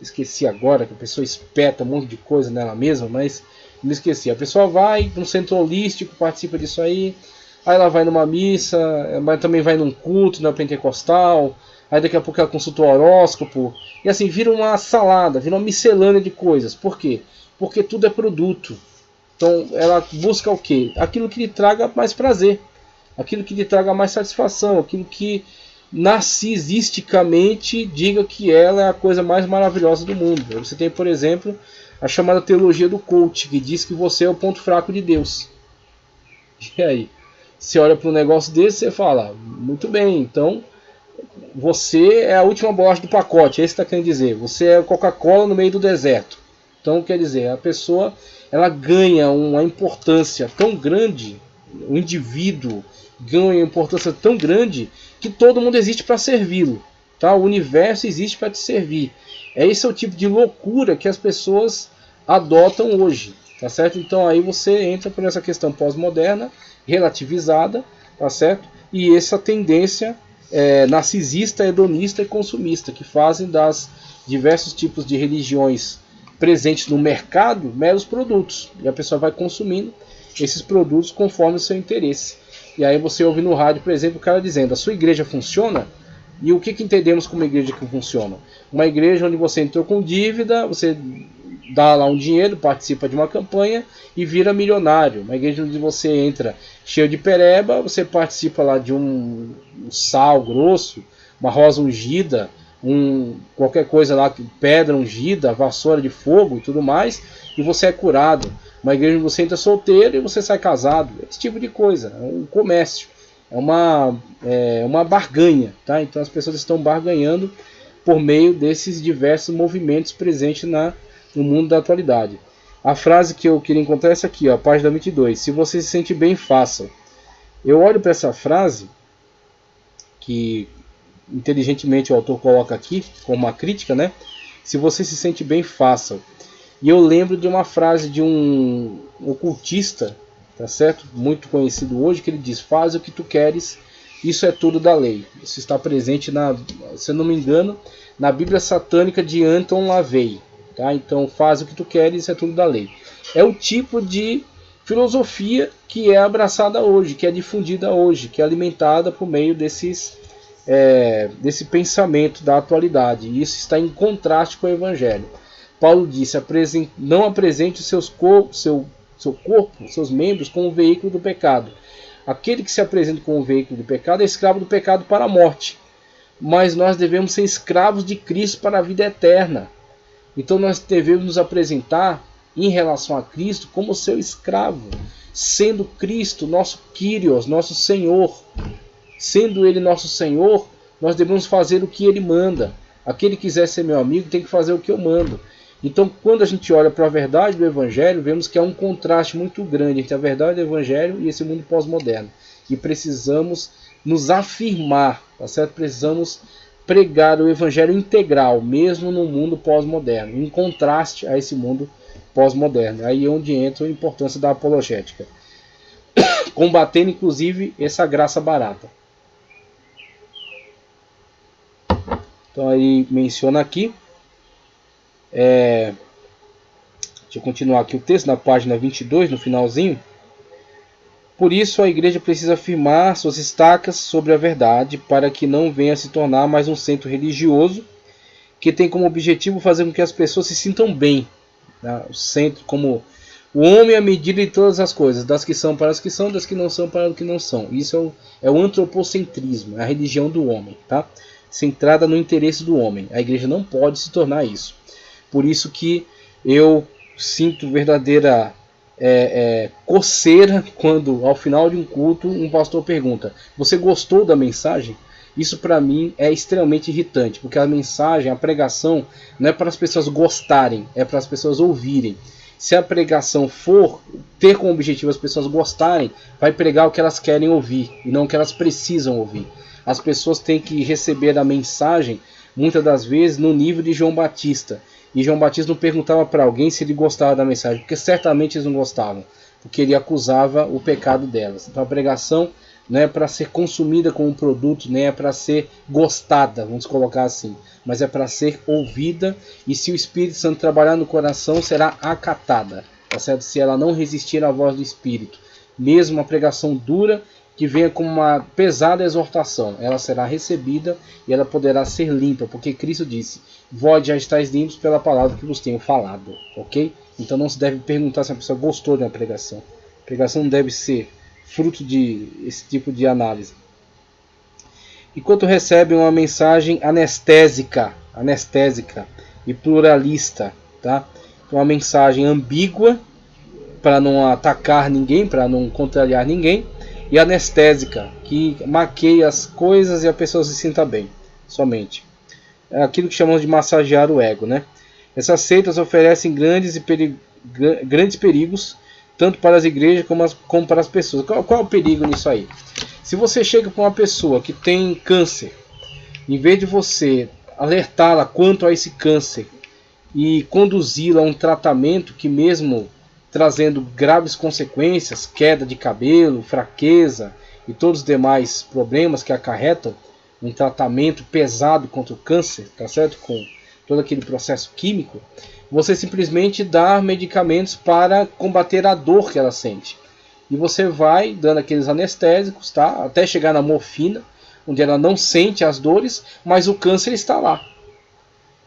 esqueci agora que a pessoa espeta um monte de coisa nela mesma, mas me esqueci. A pessoa vai para um centro holístico, participa disso aí ela vai numa missa, mas também vai num culto, na pentecostal, aí daqui a pouco ela consulta o horóscopo, e assim, vira uma salada, vira uma miscelânea de coisas. Por quê? Porque tudo é produto. Então ela busca o quê? Aquilo que lhe traga mais prazer, aquilo que lhe traga mais satisfação, aquilo que narcisisticamente diga que ela é a coisa mais maravilhosa do mundo. Você tem, por exemplo, a chamada teologia do coach, que diz que você é o ponto fraco de Deus. E aí? Você olha para um negócio desse e fala, muito bem, então você é a última bolacha do pacote, é isso que está querendo dizer. Você é Coca-Cola no meio do deserto. Então quer dizer, a pessoa ela ganha uma importância tão grande, o indivíduo ganha uma importância tão grande que todo mundo existe para servi-lo, tá? O universo existe para te servir. Esse é o tipo de loucura que as pessoas adotam hoje, tá certo? Então aí você entra por essa questão pós-moderna, relativizada, tá certo? E essa tendência narcisista, hedonista e consumista, que fazem das diversos tipos de religiões presentes no mercado meros produtos. E a pessoa vai consumindo esses produtos conforme o seu interesse. E aí você ouve no rádio, por exemplo, o cara dizendo, a sua igreja funciona? E o que entendemos como igreja que funciona? Uma igreja onde você entrou com dívida, você dá lá um dinheiro, participa de uma campanha e vira milionário. Uma igreja onde você entra cheio de pereba, você participa lá de um sal grosso, uma rosa ungida, qualquer coisa lá, pedra ungida, vassoura de fogo e tudo mais, e você é curado. Uma igreja onde você entra solteiro e você sai casado. Esse tipo de coisa. É um comércio. É uma barganha. Tá? Então as pessoas estão barganhando por meio desses diversos movimentos presentes no mundo da atualidade. A frase que eu queria encontrar é essa aqui, ó, página 22. Se você se sente bem, faça. Eu olho para essa frase, que inteligentemente o autor coloca aqui, como uma crítica, né? Se você se sente bem, faça. E eu lembro de uma frase de um ocultista, tá certo? Muito conhecido hoje, que ele diz: faz o que tu queres, isso é tudo da lei. Isso está presente, se eu não me engano, na Bíblia Satânica de Anton LaVey. Tá? Então, faz o que tu queres, isso é tudo da lei. É o tipo de filosofia que é abraçada hoje, que é difundida hoje, que é alimentada por meio desse pensamento da atualidade. E isso está em contraste com o Evangelho. Paulo disse: não apresente seu corpo, seus membros, como um veículo do pecado. Aquele que se apresenta como um veículo do pecado é escravo do pecado para a morte. Mas nós devemos ser escravos de Cristo para a vida eterna. Então nós devemos nos apresentar em relação a Cristo como seu escravo, sendo Cristo nosso Kyrios, nosso Senhor. Sendo Ele nosso Senhor, nós devemos fazer o que Ele manda. Aquele que quiser ser meu amigo tem que fazer o que eu mando. Então, quando a gente olha para a verdade do Evangelho, vemos que há um contraste muito grande entre a verdade do Evangelho e esse mundo pós-moderno. E precisamos nos afirmar, tá certo? Precisamos pregar o Evangelho integral, mesmo no mundo pós-moderno, em contraste a esse mundo pós-moderno. Aí é onde entra a importância da apologética, combatendo inclusive essa graça barata. Então aí menciona aqui, deixa eu continuar aqui o texto na página 22, no finalzinho. Por isso a igreja precisa afirmar suas estacas sobre a verdade, para que não venha a se tornar mais um centro religioso que tem como objetivo fazer com que as pessoas se sintam bem, né? O centro como o homem é a medida de todas as coisas, das que são para as que são, das que não são para as que não são. Isso é o antropocentrismo, é a religião do homem, tá? Centrada no interesse do homem. A igreja não pode se tornar isso. Por isso que eu sinto verdadeira coceira quando, ao final de um culto, um pastor pergunta: você gostou da mensagem? Isso para mim é extremamente irritante, porque a mensagem, a pregação, não é para as pessoas gostarem, é para as pessoas ouvirem. Se a pregação for ter como objetivo as pessoas gostarem, vai pregar o que elas querem ouvir e não o que elas precisam ouvir. As pessoas têm que receber a mensagem, muitas das vezes, no nível de João Batista. E João Batista não perguntava para alguém se ele gostava da mensagem, porque certamente eles não gostavam, porque ele acusava o pecado delas. Então a pregação não é para ser consumida como um produto, nem é para ser gostada, vamos colocar assim, mas é para ser ouvida, e se o Espírito Santo trabalhar no coração, será acatada, tá certo? Se ela não resistir à voz do Espírito. Mesmo uma pregação dura, que venha como uma pesada exortação, ela será recebida e ela poderá ser limpa, porque Cristo disse: vós já estáis limpos pela palavra que vos tenho falado, ok? Então não se deve perguntar se a pessoa gostou de uma pregação. A pregação não deve ser fruto de esse tipo de análise. Enquanto recebem uma mensagem anestésica e pluralista, tá? Uma mensagem ambígua para não atacar ninguém, para não contrariar ninguém, e anestésica, que maqueia as coisas e a pessoa se sinta bem, somente. É aquilo que chamamos de massagear o ego, né? Essas seitas oferecem grandes perigos, tanto para as igrejas como para as pessoas. Qual é o perigo nisso aí? Se você chega para uma pessoa que tem câncer, em vez de você alertá-la quanto a esse câncer e conduzi-la a um tratamento que, mesmo trazendo graves consequências, queda de cabelo, fraqueza e todos os demais problemas que acarretam um tratamento pesado contra o câncer, tá certo? Com todo aquele processo químico, você simplesmente dá medicamentos para combater a dor que ela sente. E você vai dando aqueles anestésicos, tá? Até chegar na morfina, onde ela não sente as dores, mas o câncer está lá.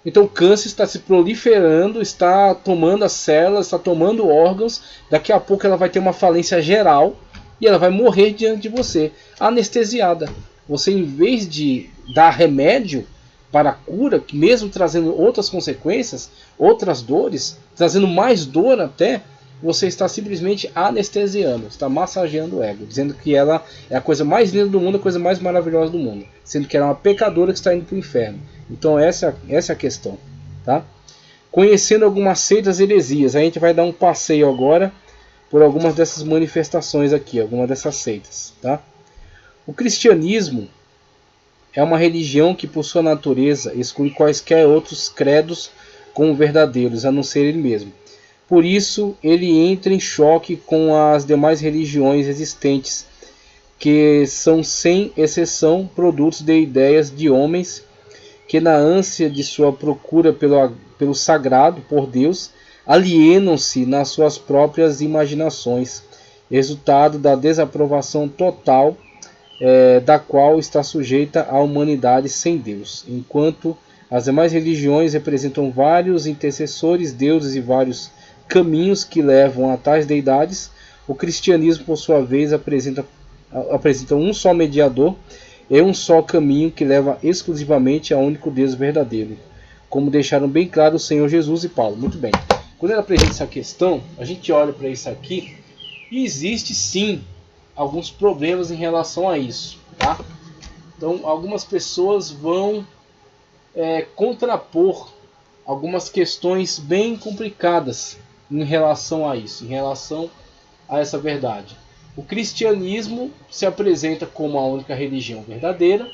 Então o câncer está se proliferando, está tomando as células, está tomando órgãos. Daqui a pouco ela vai ter uma falência geral e ela vai morrer diante de você, anestesiada. Você, em vez de dar remédio, para a cura, que mesmo trazendo outras consequências, outras dores, trazendo mais dor até, você está simplesmente anestesiando, está massageando o ego, dizendo que ela é a coisa mais linda do mundo, a coisa mais maravilhosa do mundo, sendo que ela é uma pecadora que está indo para o inferno. Então essa é a questão, tá? Conhecendo algumas seitas e heresias, a gente vai dar um passeio agora por algumas dessas manifestações aqui, algumas dessas seitas, tá? O cristianismo é uma religião que, por sua natureza, exclui quaisquer outros credos como verdadeiros, a não ser ele mesmo. Por isso, ele entra em choque com as demais religiões existentes, que são, sem exceção, produtos de ideias de homens que, na ânsia de sua procura pelo sagrado, por Deus, alienam-se nas suas próprias imaginações, resultado da desaprovação total da qual está sujeita a humanidade sem Deus. Enquanto as demais religiões representam vários intercessores, deuses e vários caminhos que levam a tais deidades, o cristianismo, por sua vez, apresenta um só mediador e um só caminho que leva exclusivamente ao único Deus verdadeiro, como deixaram bem claro o Senhor Jesus e Paulo. Muito bem. Quando ele apresenta essa questão, a gente olha para isso aqui e existe sim alguns problemas em relação a isso, tá? Então, algumas pessoas vão contrapor algumas questões bem complicadas em relação a isso, em relação a essa verdade. O cristianismo se apresenta como a única religião verdadeira,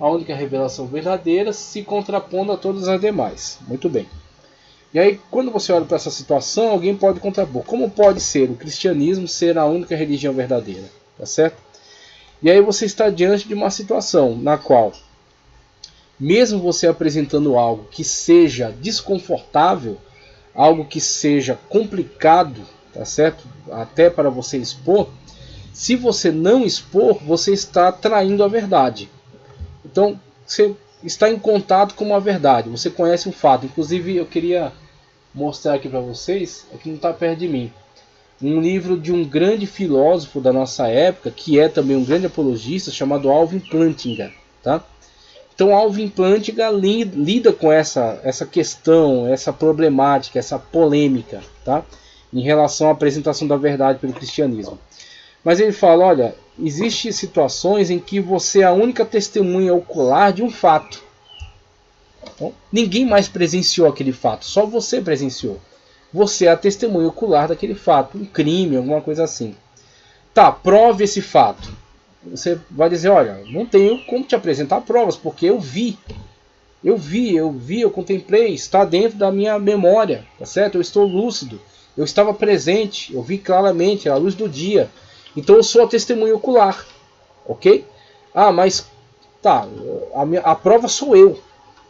a única revelação verdadeira, se contrapondo a todas as demais. Muito bem. E aí, quando você olha para essa situação, alguém pode contrapor. Como pode ser o cristianismo ser a única religião verdadeira? Tá certo? E aí você está diante de uma situação na qual, mesmo você apresentando algo que seja desconfortável, algo que seja complicado, tá certo? Até para você expor, se você não expor, você está traindo a verdade. Então, você está em contato com uma verdade, você conhece um fato. Inclusive, eu queria mostrar aqui para vocês, aqui não está perto de mim, um livro de um grande filósofo da nossa época, que é também um grande apologista, chamado Alvin Plantinga, tá? Então Alvin Plantinga lida com essa questão, essa problemática, essa polêmica, tá? Em relação à apresentação da verdade pelo cristianismo. Mas ele fala, olha, existem situações em que você é a única testemunha ocular de um fato. Então, ninguém mais presenciou aquele fato, só você presenciou. Você é a testemunha ocular daquele fato, um crime, alguma coisa assim. Tá, prove esse fato. Você vai dizer, olha, não tenho como te apresentar provas, porque eu vi, eu contemplei, está dentro da minha memória, tá certo? Eu estou lúcido, eu estava presente, eu vi claramente, à luz do dia. Então eu sou a testemunha ocular, ok? Ah, mas tá, a prova sou eu.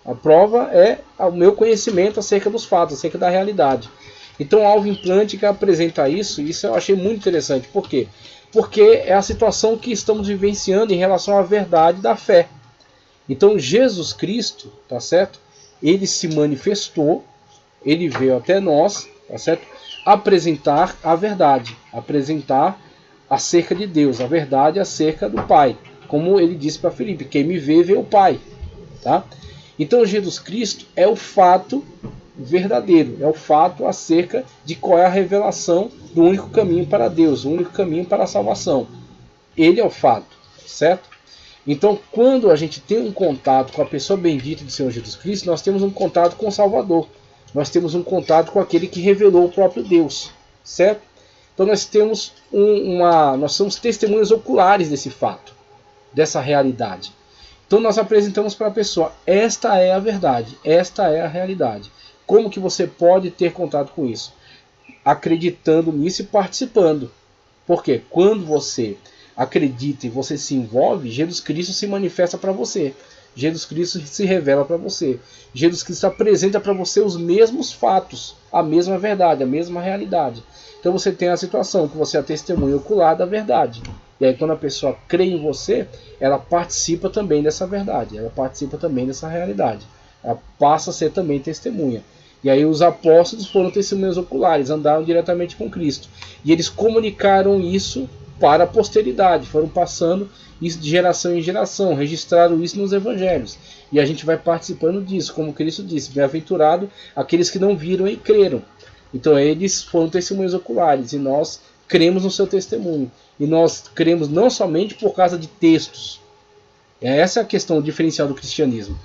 A prova é o meu conhecimento acerca dos fatos, acerca da realidade. Então Alvin Plantinga apresenta isso, e isso eu achei muito interessante. Por quê? Porque é a situação que estamos vivenciando em relação à verdade da fé. Então Jesus Cristo, tá certo? Ele se manifestou, ele veio até nós, tá certo? Apresentar a verdade, apresentar acerca de Deus, a verdade acerca do Pai. Como ele disse para Filipe, quem me vê o Pai, tá? Então Jesus Cristo é o fato verdadeiro, é o fato acerca de qual é a revelação do único caminho para Deus, o único caminho para a salvação. Ele é o fato, certo? Então, quando a gente tem um contato com a pessoa bendita do Senhor Jesus Cristo, nós temos um contato com o Salvador. Nós temos um contato com aquele que revelou o próprio Deus, certo? Então nós temos nós somos testemunhas oculares desse fato, dessa realidade. Então nós apresentamos para a pessoa, esta é a verdade, esta é a realidade. Como que você pode ter contato com isso? Acreditando nisso e participando. Porque quando você acredita e você se envolve, Jesus Cristo se manifesta para você. Jesus Cristo se revela para você. Jesus Cristo apresenta para você os mesmos fatos, a mesma verdade, a mesma realidade. Então você tem a situação que você é a testemunha ocular da verdade. E aí quando a pessoa crê em você, ela participa também dessa verdade, ela participa também dessa realidade. Ela passa a ser também testemunha. E aí os apóstolos foram testemunhas oculares, andaram diretamente com Cristo. E eles comunicaram isso para a posteridade, foram passando isso de geração em geração, registraram isso nos evangelhos. E a gente vai participando disso, como Cristo disse, bem-aventurado aqueles que não viram e creram. Então eles foram testemunhas oculares e nós cremos no seu testemunho. E nós cremos não somente por causa de textos. Essa é a questão diferencial do cristianismo.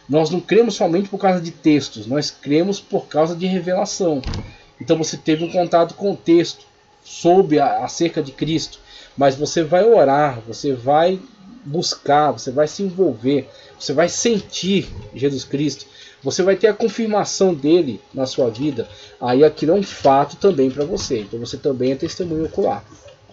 Nós não cremos somente por causa de textos, nós cremos por causa de revelação. Então você teve um contato com o texto, soube acerca de Cristo, mas você vai orar, você vai buscar, você vai se envolver, você vai sentir Jesus Cristo, você vai ter a confirmação dele na sua vida, aí aquilo é um fato também para você, então você também é testemunho ocular,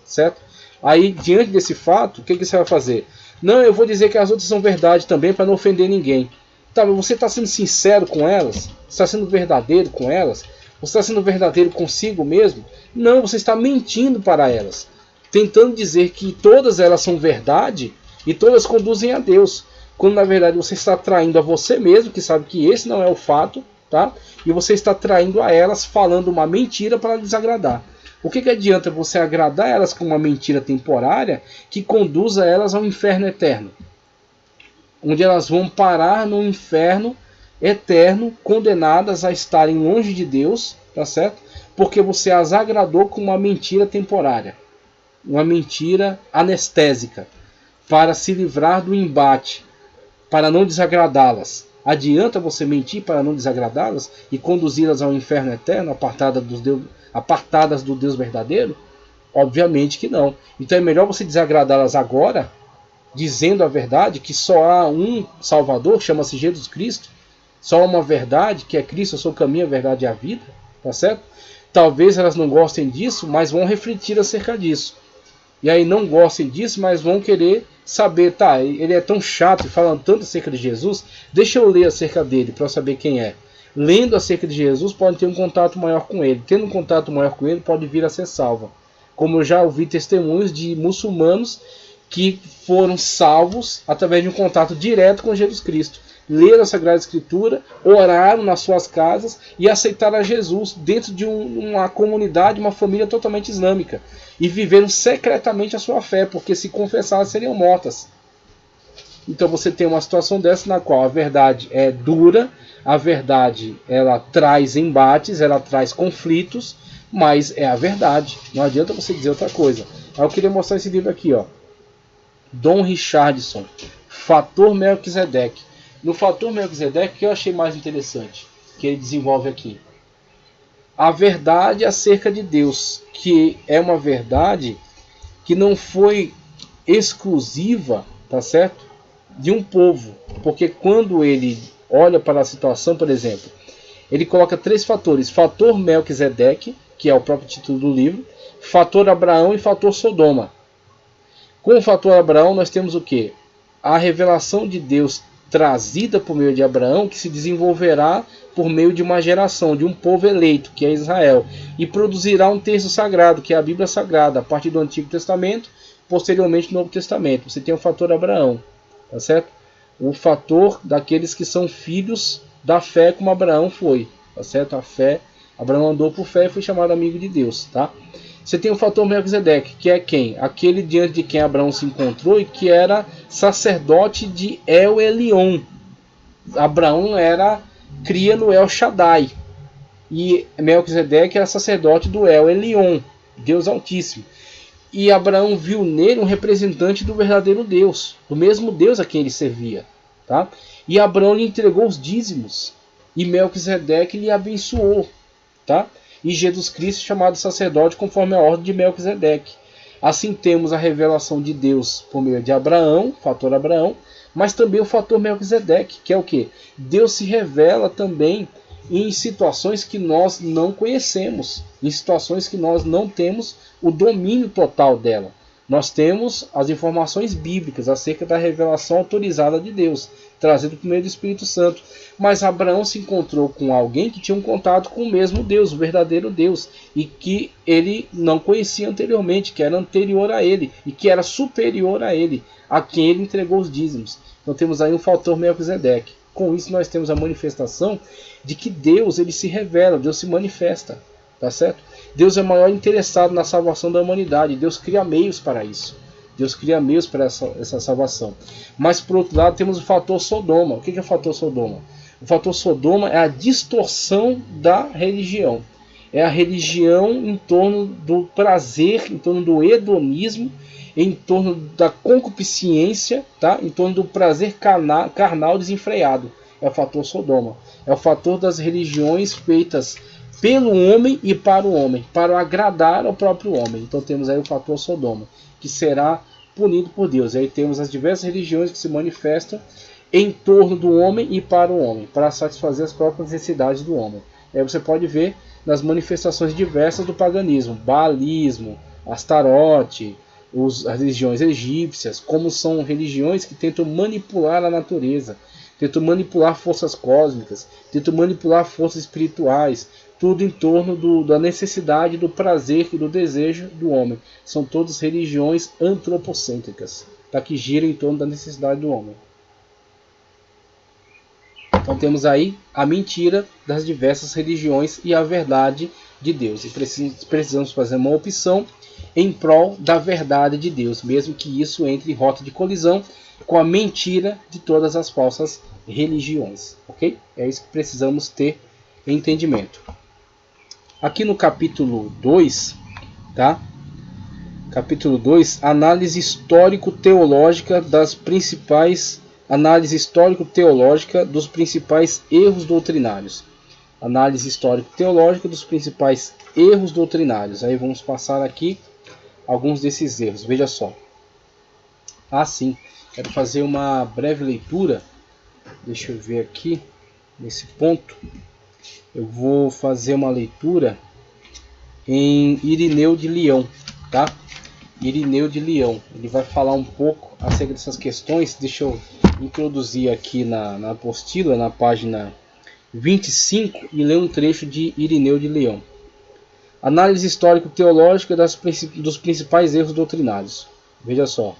certo? Aí diante desse fato, o que você vai fazer? Não, eu vou dizer que as outras são verdade também para não ofender ninguém. Tá, mas você está sendo sincero com elas? Você está sendo verdadeiro com elas? Você está sendo verdadeiro consigo mesmo? Não, você está mentindo para elas, tentando dizer que todas elas são verdade e todas conduzem a Deus, quando na verdade você está traindo a você mesmo, que sabe que esse não é o fato, tá? E você está traindo a elas falando uma mentira para desagradar. O que adianta você agradar elas com uma mentira temporária que conduza elas ao inferno eterno, onde elas vão parar no inferno eterno, condenadas a estarem longe de Deus, tá certo? Porque você as agradou com uma mentira temporária, uma mentira anestésica, para se livrar do embate, para não desagradá-las. Adianta você mentir para não desagradá-las e conduzi-las ao inferno eterno, apartadas do Deus verdadeiro? Obviamente que não. Então é melhor você desagradá-las agora, dizendo a verdade, que só há um Salvador, chama-se Jesus Cristo, só há uma verdade, que é Cristo, eu sou o caminho, a verdade e a vida, tá certo? Talvez elas não gostem disso, mas vão refletir acerca disso. E aí não gostem disso, mas vão querer saber, tá, ele é tão chato e falando tanto acerca de Jesus, deixa eu ler acerca dele para eu saber quem é. Lendo acerca de Jesus, pode ter um contato maior com ele. Tendo um contato maior com ele, pode vir a ser salva. Como eu já ouvi testemunhos de muçulmanos que foram salvos através de um contato direto com Jesus Cristo. Leram a Sagrada Escritura, oraram nas suas casas e aceitaram a Jesus dentro de uma comunidade, uma família totalmente islâmica. E viveram secretamente a sua fé, porque se confessassem seriam mortas. Então você tem uma situação dessa na qual a verdade é dura, a verdade ela traz embates, ela traz conflitos, mas é a verdade. Não adianta você dizer outra coisa. Aí eu queria mostrar esse livro aqui, ó. Dom Richardson, Fator Melquisedeque. No Fator Melquisedeque, o que eu achei mais interessante, que ele desenvolve aqui? A verdade acerca de Deus, que é uma verdade que não foi exclusiva, tá certo? De um povo. Porque quando ele olha para a situação, por exemplo, ele coloca 3 fatores. Fator Melquisedeque, que é o próprio título do livro, fator Abraão e fator Sodoma. Com o fator Abraão nós temos o quê? A revelação de Deus trazida por meio de Abraão, que se desenvolverá por meio de uma geração, de um povo eleito, que é Israel, e produzirá um texto sagrado, que é a Bíblia Sagrada, a partir do Antigo Testamento, posteriormente no Novo Testamento. Você tem o fator Abraão, tá certo? O fator daqueles que são filhos da fé, como Abraão foi, tá certo? A fé, Abraão andou por fé e foi chamado amigo de Deus, tá? Você tem o fator Melquisedeque, que é quem? Aquele diante de quem Abraão se encontrou e que era sacerdote de El Elyon. Abraão era cria no El Shaddai. E Melquisedeque era sacerdote do El Elyon, Deus Altíssimo. E Abraão viu nele um representante do verdadeiro Deus, do mesmo Deus a quem ele servia. Tá? E Abraão lhe entregou os dízimos. E Melquisedeque lhe abençoou. Tá? E Jesus Cristo chamado sacerdote conforme a ordem de Melquisedeque. Assim temos a revelação de Deus por meio de Abraão, fator Abraão, mas também o fator Melquisedeque, que é o que? Deus se revela também em situações que nós não conhecemos, em situações que nós não temos o domínio total dela. Nós temos as informações bíblicas acerca da revelação autorizada de Deus, trazida por meio do Espírito Santo. Mas Abraão se encontrou com alguém que tinha um contato com o mesmo Deus, o verdadeiro Deus, e que ele não conhecia anteriormente, que era anterior a ele, e que era superior a ele, a quem ele entregou os dízimos. Então temos aí um fator Com isso nós temos a manifestação de que Deus ele se revela, Deus se manifesta. tá certo? Deus é o maior interessado na salvação da humanidade. Deus cria meios para isso. Deus cria meios para essa salvação. Mas por outro lado temos o fator Sodoma. O que é o fator Sodoma? O fator Sodoma é a distorção da religião. É a religião em torno do prazer, em torno do hedonismo, em torno da concupiscência, tá? Em torno do prazer carnal desenfreado. É o fator Sodoma. É o fator das religiões feitas pelo homem e para o homem, para agradar ao próprio homem. Então temos aí o fator Sodoma, que será punido por Deus. Aí temos as diversas religiões que se manifestam em torno do homem e para o homem, para satisfazer as próprias necessidades do homem. Aí você pode ver nas manifestações diversas do paganismo, Baalismo, Astarote, as religiões egípcias, como são religiões que tentam manipular a natureza, tentam manipular forças cósmicas, tentam manipular forças espirituais, tudo em torno da necessidade, do prazer e do desejo do homem. São todas religiões antropocêntricas, tá? Que giram em torno da necessidade do homem. Então temos aí a mentira das diversas religiões e a verdade de Deus. E precisamos fazer uma opção em prol da verdade de Deus, mesmo que isso entre em rota de colisão com a mentira de todas as falsas religiões. Ok? É isso que precisamos ter entendimento. Aqui no capítulo 2, tá? Capítulo 2, análise histórico-teológica dos principais erros doutrinários. Análise histórico-teológica dos principais erros doutrinários. Aí vamos passar aqui alguns desses erros. Veja só. Sim. Quero fazer uma breve leitura. Deixa eu ver aqui. Nesse ponto. Eu vou fazer uma leitura em Irineu de Leão. Tá? Irineu de Leão. Ele vai falar um pouco acerca dessas questões. Deixa eu introduzir aqui na apostila, na página 25, e ler um trecho de Irineu de Leão. Análise histórico-teológica dos principais erros doutrinários. Veja só.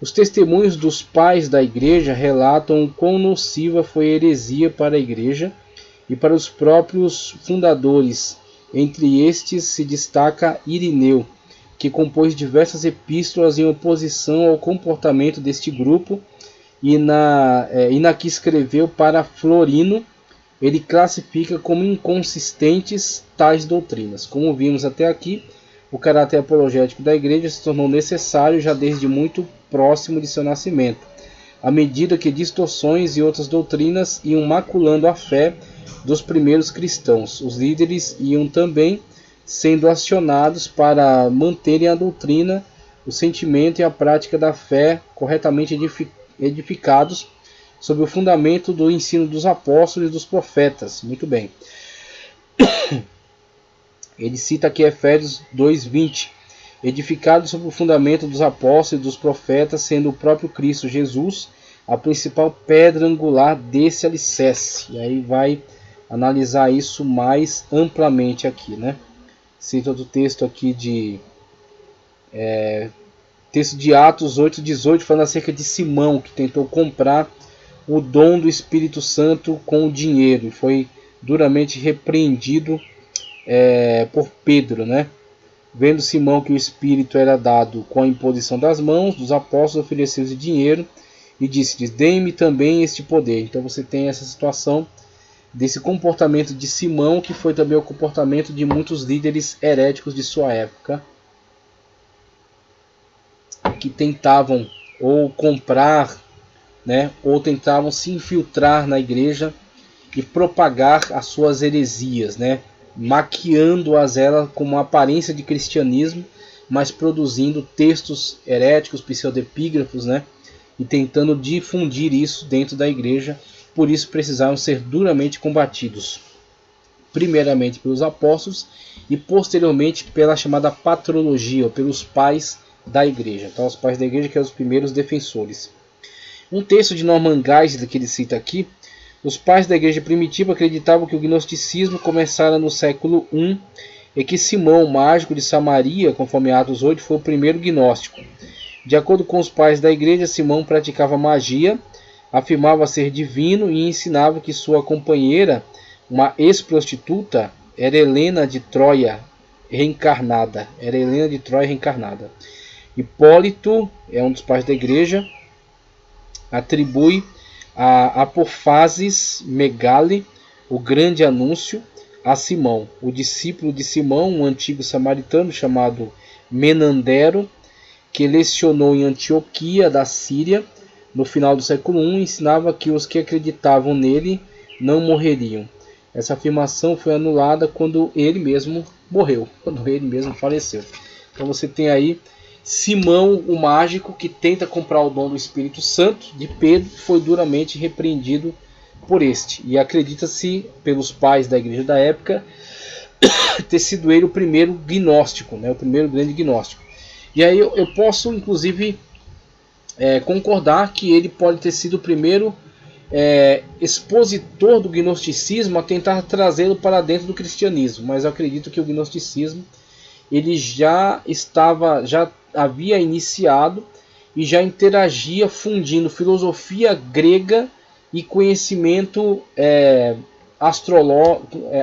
Os testemunhos dos pais da igreja relatam o quão nociva foi a heresia para a igreja e para os próprios fundadores. Entre estes se destaca Irineu, que compôs diversas epístolas em oposição ao comportamento deste grupo, e na que escreveu para Florino, ele classifica como inconsistentes tais doutrinas. Como vimos até aqui, o caráter apologético da igreja se tornou necessário já desde muito próximo de seu nascimento, à medida que distorções e outras doutrinas iam maculando a fé dos primeiros cristãos. Os líderes iam também sendo acionados para manterem a doutrina, o sentimento e a prática da fé corretamente edificados sob o fundamento do ensino dos apóstolos e dos profetas. Muito bem. Ele cita aqui Efésios 2:20. Edificados sob o fundamento dos apóstolos e dos profetas, sendo o próprio Cristo Jesus a principal pedra angular desse alicerce. E aí vai analisar isso mais amplamente aqui, né? Cita outro texto aqui texto de Atos 8:18, falando acerca de Simão, que tentou comprar o dom do Espírito Santo com o dinheiro e foi duramente repreendido por Pedro, né? Vendo Simão que o Espírito era dado com a imposição das mãos dos apóstolos, ofereceu-lhe dinheiro e disse-lhes: deem-me também este poder. Então você tem essa situação desse comportamento de Simão, que foi também o comportamento de muitos líderes heréticos de sua época, que tentavam ou comprar, né, ou tentavam se infiltrar na igreja e propagar as suas heresias, né, maquiando-as ela com uma aparência de cristianismo, mas produzindo textos heréticos, pseudepígrafos, né, e tentando difundir isso dentro da igreja. Por isso precisavam ser duramente combatidos, primeiramente pelos apóstolos e posteriormente pela chamada patrologia, ou pelos pais da igreja. Então os pais da igreja, que eram os primeiros defensores. Um texto de Norman Geisler que ele cita aqui: os pais da igreja primitiva acreditavam que o gnosticismo começara no século I e que Simão, mágico de Samaria, conforme Atos 8, foi o primeiro gnóstico. De acordo com os pais da igreja, Simão praticava magia, afirmava ser divino e ensinava que sua companheira, uma ex-prostituta, era Helena de Troia reencarnada. Hipólito é um dos pais da igreja. Atribui a Apofases Megale o grande anúncio a Simão, o discípulo de Simão, um antigo samaritano chamado Menandero, que lecionou em Antioquia da Síria no final do século I, ensinava que os que acreditavam nele não morreriam. Essa afirmação foi anulada quando ele mesmo morreu, quando ele mesmo faleceu. Então você tem aí Simão, o mágico, que tenta comprar o dom do Espírito Santo de Pedro, foi duramente repreendido por este. E acredita-se, pelos pais da igreja da época, ter sido ele o primeiro gnóstico, né? O primeiro grande gnóstico. E aí eu posso, inclusive, concordar que ele pode ter sido o primeiro expositor do gnosticismo a tentar trazê-lo para dentro do cristianismo. Mas eu acredito que o gnosticismo ele já havia iniciado e já interagia fundindo filosofia grega e conhecimento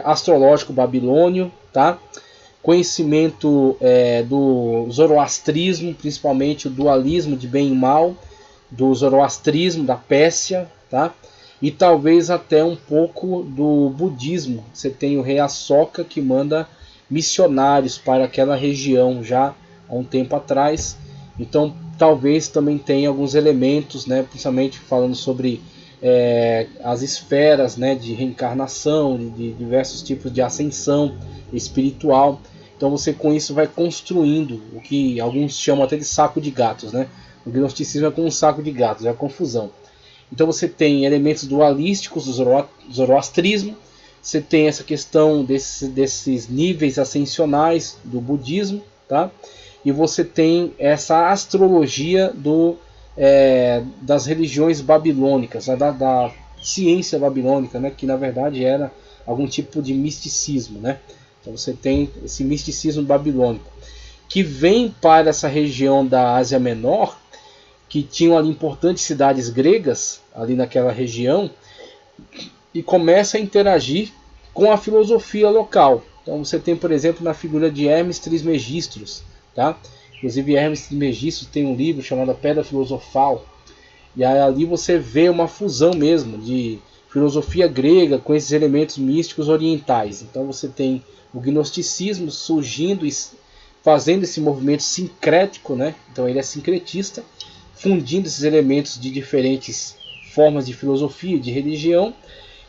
astrológico babilônio, tá? Conhecimento do zoroastrismo, principalmente o dualismo de bem e mal, do zoroastrismo, da Pérsia, tá? E talvez até um pouco do budismo. Você tem o rei Ashoka que manda missionários para aquela região já há um tempo atrás. Então talvez também tenha alguns elementos, né, principalmente falando sobre as esferas, né, de reencarnação, de diversos tipos de ascensão espiritual. Então você com isso vai construindo o que alguns chamam até de saco de gatos, né? O gnosticismo é como um saco de gatos, é a confusão. Então você tem elementos dualísticos do zoroastrismo, você tem essa questão desses níveis ascensionais do budismo, tá? E você tem essa astrologia das religiões babilônicas, da ciência babilônica, né? Que na verdade era algum tipo de misticismo, né? Então você tem esse misticismo babilônico que vem para essa região da Ásia Menor, que tinham ali importantes cidades gregas ali naquela região, e começa a interagir com a filosofia local. Então você tem, por exemplo, na figura de Hermes Trismegisto, tá? Inclusive Hermes Trismegisto tem um livro chamado Pedra Filosofal, e aí ali você vê uma fusão mesmo de filosofia grega com esses elementos místicos orientais. Então você tem o gnosticismo surgindo e fazendo esse movimento sincrético, né? Então ele é sincretista, fundindo esses elementos de diferentes formas de filosofia, de religião,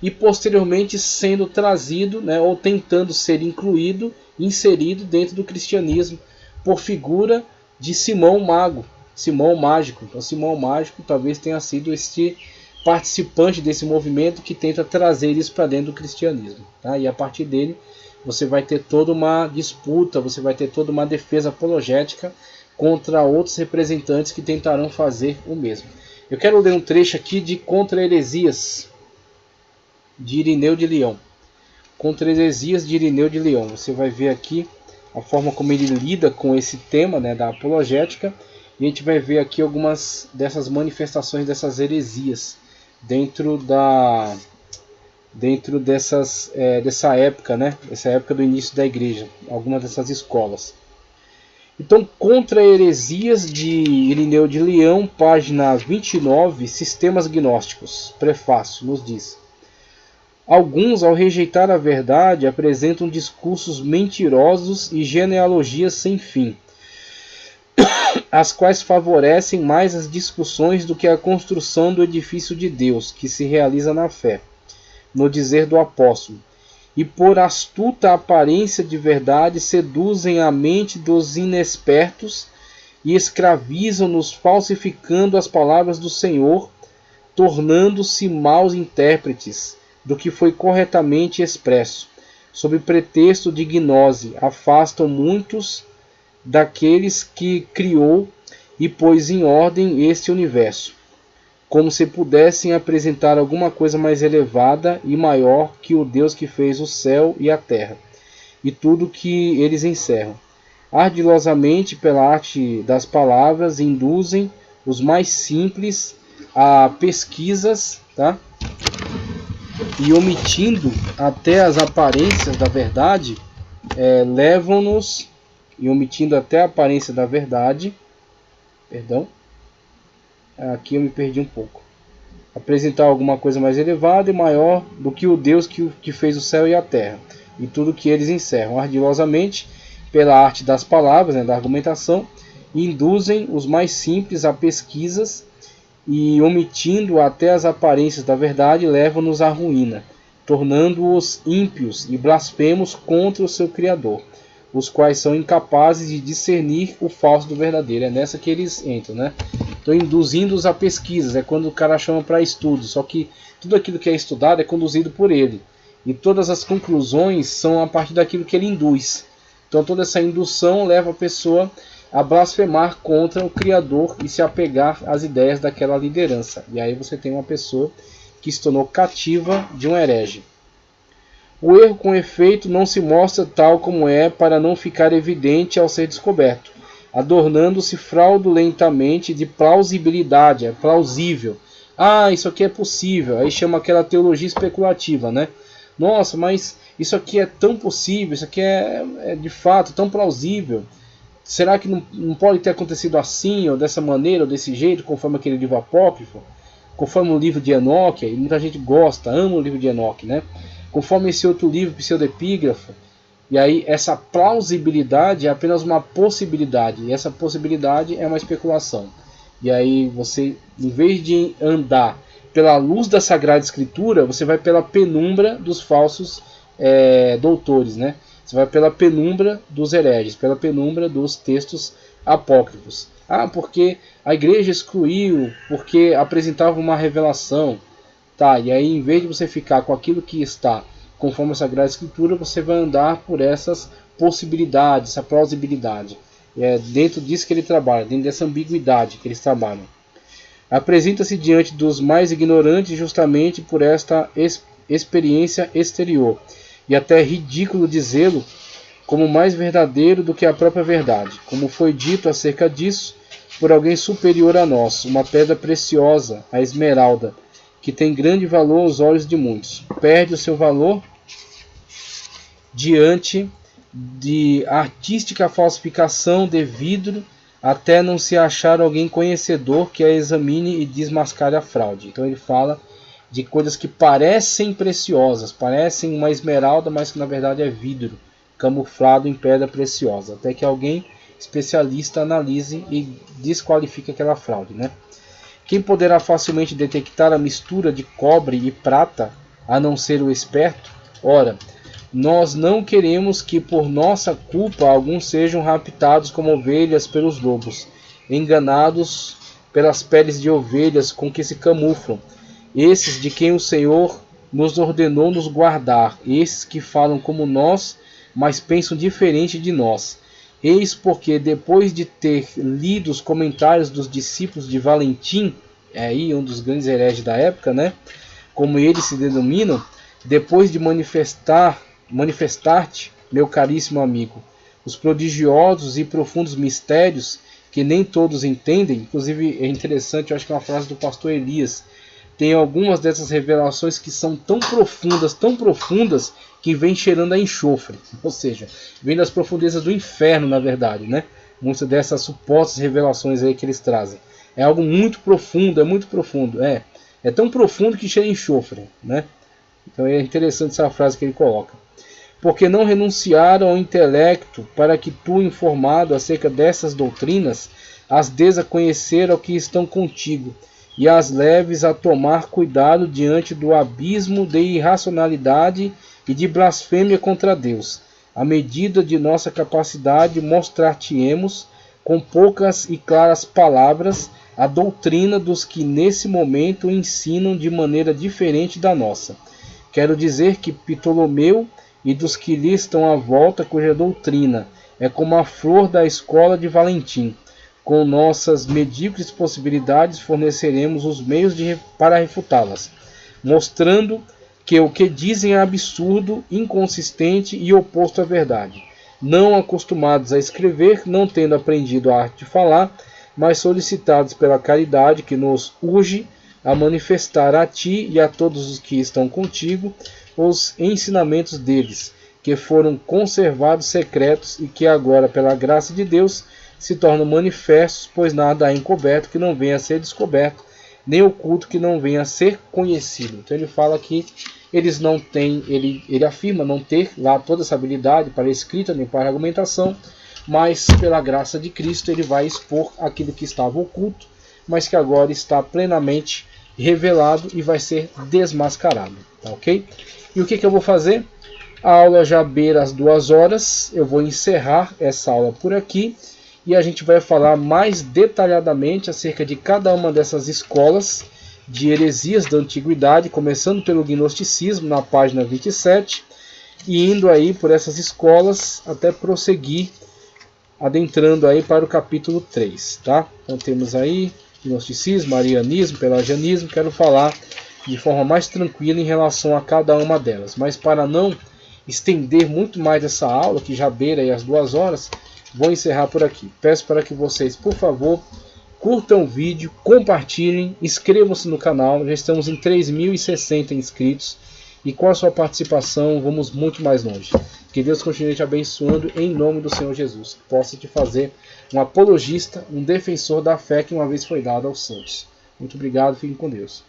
e posteriormente sendo trazido, né, ou tentando ser inserido dentro do cristianismo por figura de Simão Mago, Simão Mágico. Então Simão Mágico talvez tenha sido este participante desse movimento que tenta trazer isso para dentro do cristianismo, tá? E a partir dele você vai ter toda uma disputa, você vai ter toda uma defesa apologética contra outros representantes que tentarão fazer o mesmo. Eu quero ler um trecho aqui de Contra Heresias, de Irineu de Lyon. Contra Heresias de Irineu de Lyon. Você vai ver aqui a forma como ele lida com esse tema, né, da apologética, e a gente vai ver aqui algumas dessas manifestações dessas heresias dentro dessa época, né, essa época do início da igreja, algumas dessas escolas. Então, Contra Heresias de Irineu de Lyon, página 29, Sistemas Gnósticos, prefácio, nos diz: alguns, ao rejeitar a verdade, apresentam discursos mentirosos e genealogias sem fim, as quais favorecem mais as discussões do que a construção do edifício de Deus, que se realiza na fé, no dizer do apóstolo, e por astuta aparência de verdade seduzem a mente dos inexpertos e escravizam-nos falsificando as palavras do Senhor, tornando-se maus intérpretes do que foi corretamente expresso. Sob pretexto de gnose, afastam muitos daqueles que criou e pôs em ordem este universo, como se pudessem apresentar alguma coisa mais elevada e maior que o Deus que fez o céu e a terra, e tudo que eles encerram. Ardilosamente, pela arte das palavras, induzem os mais simples a pesquisas, tá? e omitindo até as aparências da verdade, levam-nos, e omitindo até a aparência da verdade, perdão, aqui eu me perdi um pouco, apresentar alguma coisa mais elevada e maior do que o Deus que fez o céu e a terra, e tudo que eles encerram ardilosamente, pela arte das palavras, da argumentação, induzem os mais simples a pesquisas e, omitindo até as aparências da verdade, levam-nos à ruína, tornando-os ímpios e blasfemos contra o seu Criador, os quais são incapazes de discernir o falso do verdadeiro. É nessa que eles entram, né? Então, induzindo-os a pesquisas, é quando o cara chama para estudo, só que tudo aquilo que é estudado é conduzido por ele, e todas as conclusões são a partir daquilo que ele induz. Então, toda essa indução leva a pessoa a blasfemar contra o Criador e se apegar às ideias daquela liderança. E aí você tem uma pessoa que se tornou cativa de um herege. O erro, com efeito, não se mostra tal como é para não ficar evidente ao ser descoberto, adornando-se fraudulentamente de plausibilidade, é plausível. Ah, isso aqui é possível. Aí chama aquela teologia especulativa, né? Nossa, mas isso aqui é tão possível, isso aqui é de fato tão plausível. Será que não pode ter acontecido assim, ou dessa maneira, ou desse jeito, conforme aquele livro apócrifo? Conforme o livro de Enoque, e muita gente gosta, ama o livro de Enoque, né? Conforme esse outro livro, pseudepígrafo. E aí essa plausibilidade é apenas uma possibilidade, e essa possibilidade é uma especulação. E aí você, em vez de andar pela luz da Sagrada Escritura, você vai pela penumbra dos falsos doutores, né? Você vai pela penumbra dos hereges, pela penumbra dos textos apócrifos. Ah, porque a igreja excluiu, porque apresentava uma revelação. Tá, e aí em vez de você ficar com aquilo que está conforme a Sagrada Escritura, você vai andar por essas possibilidades, essa plausibilidade. É dentro disso que ele trabalha, dentro dessa ambiguidade que eles trabalham. Apresenta-se diante dos mais ignorantes justamente por esta experiência exterior, e até é ridículo dizê-lo como mais verdadeiro do que a própria verdade, como foi dito acerca disso por alguém superior a nós, uma pedra preciosa, a esmeralda, que tem grande valor aos olhos de muitos, perde o seu valor diante de artística falsificação de vidro, até não se achar alguém conhecedor que a examine e desmascare a fraude. Então ele fala de coisas que parecem preciosas, parecem uma esmeralda, mas que na verdade é vidro, camuflado em pedra preciosa, até que alguém especialista analise e desqualifique aquela fraude, né? Quem poderá facilmente detectar a mistura de cobre e prata, a não ser o esperto? Ora, nós não queremos que por nossa culpa alguns sejam raptados como ovelhas pelos lobos, enganados pelas peles de ovelhas com que se camuflam, esses de quem o Senhor nos ordenou nos guardar, esses que falam como nós, mas pensam diferente de nós. Eis porque, depois de ter lido os comentários dos discípulos de Valentim, aí um dos grandes hereges da época, né, como eles se denominam, depois de manifestar-te, meu caríssimo amigo, os prodigiosos e profundos mistérios que nem todos entendem, inclusive é interessante, eu acho que é uma frase do pastor Elias, tem algumas dessas revelações que são tão profundas, que vem cheirando a enxofre, ou seja, vem das profundezas do inferno, na verdade, né? Muitas dessas supostas revelações aí que eles trazem. É algo muito profundo, é tão profundo que cheira a enxofre, né? Então é interessante essa frase que ele coloca. Porque não renunciaram ao intelecto para que tu, informado acerca dessas doutrinas, as des a conhecer ao que estão contigo, e as leves a tomar cuidado diante do abismo de irracionalidade e de blasfêmia contra Deus. À medida de nossa capacidade, mostrar-te-emos, com poucas e claras palavras, a doutrina dos que nesse momento ensinam de maneira diferente da nossa. Quero dizer que Ptolomeu e dos que lhe estão à volta, cuja doutrina é como a flor da escola de Valentim. Com nossas medíocres possibilidades, forneceremos os meios para refutá-las, mostrando que o que dizem é absurdo, inconsistente e oposto à verdade. Não acostumados a escrever, não tendo aprendido a arte de falar, mas solicitados pela caridade que nos urge a manifestar a ti e a todos os que estão contigo os ensinamentos deles, que foram conservados secretos e que agora, pela graça de Deus, se tornam manifestos, pois nada há encoberto que não venha a ser descoberto, nem oculto que não venha a ser conhecido. Então ele fala que eles não têm, ele afirma não ter lá toda essa habilidade para a escrita nem para a argumentação, mas pela graça de Cristo ele vai expor aquilo que estava oculto, mas que agora está plenamente revelado e vai ser desmascarado, tá ok? E o que eu vou fazer? A aula já beira as 2 horas, eu vou encerrar essa aula por aqui e a gente vai falar mais detalhadamente acerca de cada uma dessas escolas de heresias da antiguidade, começando pelo gnosticismo na página 27 e indo aí por essas escolas até prosseguir, adentrando aí para o capítulo 3, tá? Então temos aí gnosticismo, arianismo, pelagianismo. Quero falar de forma mais tranquila em relação a cada uma delas, mas para não estender muito mais essa aula, que já beira aí as 2 horas, vou encerrar por aqui. Peço para que vocês, por favor, curtam o vídeo, compartilhem, inscrevam-se no canal. Já estamos em 3.060 inscritos e com a sua participação vamos muito mais longe. Que Deus continue te abençoando em nome do Senhor Jesus. Que possa te fazer um apologista, um defensor da fé que uma vez foi dada aos santos. Muito obrigado, fiquem com Deus.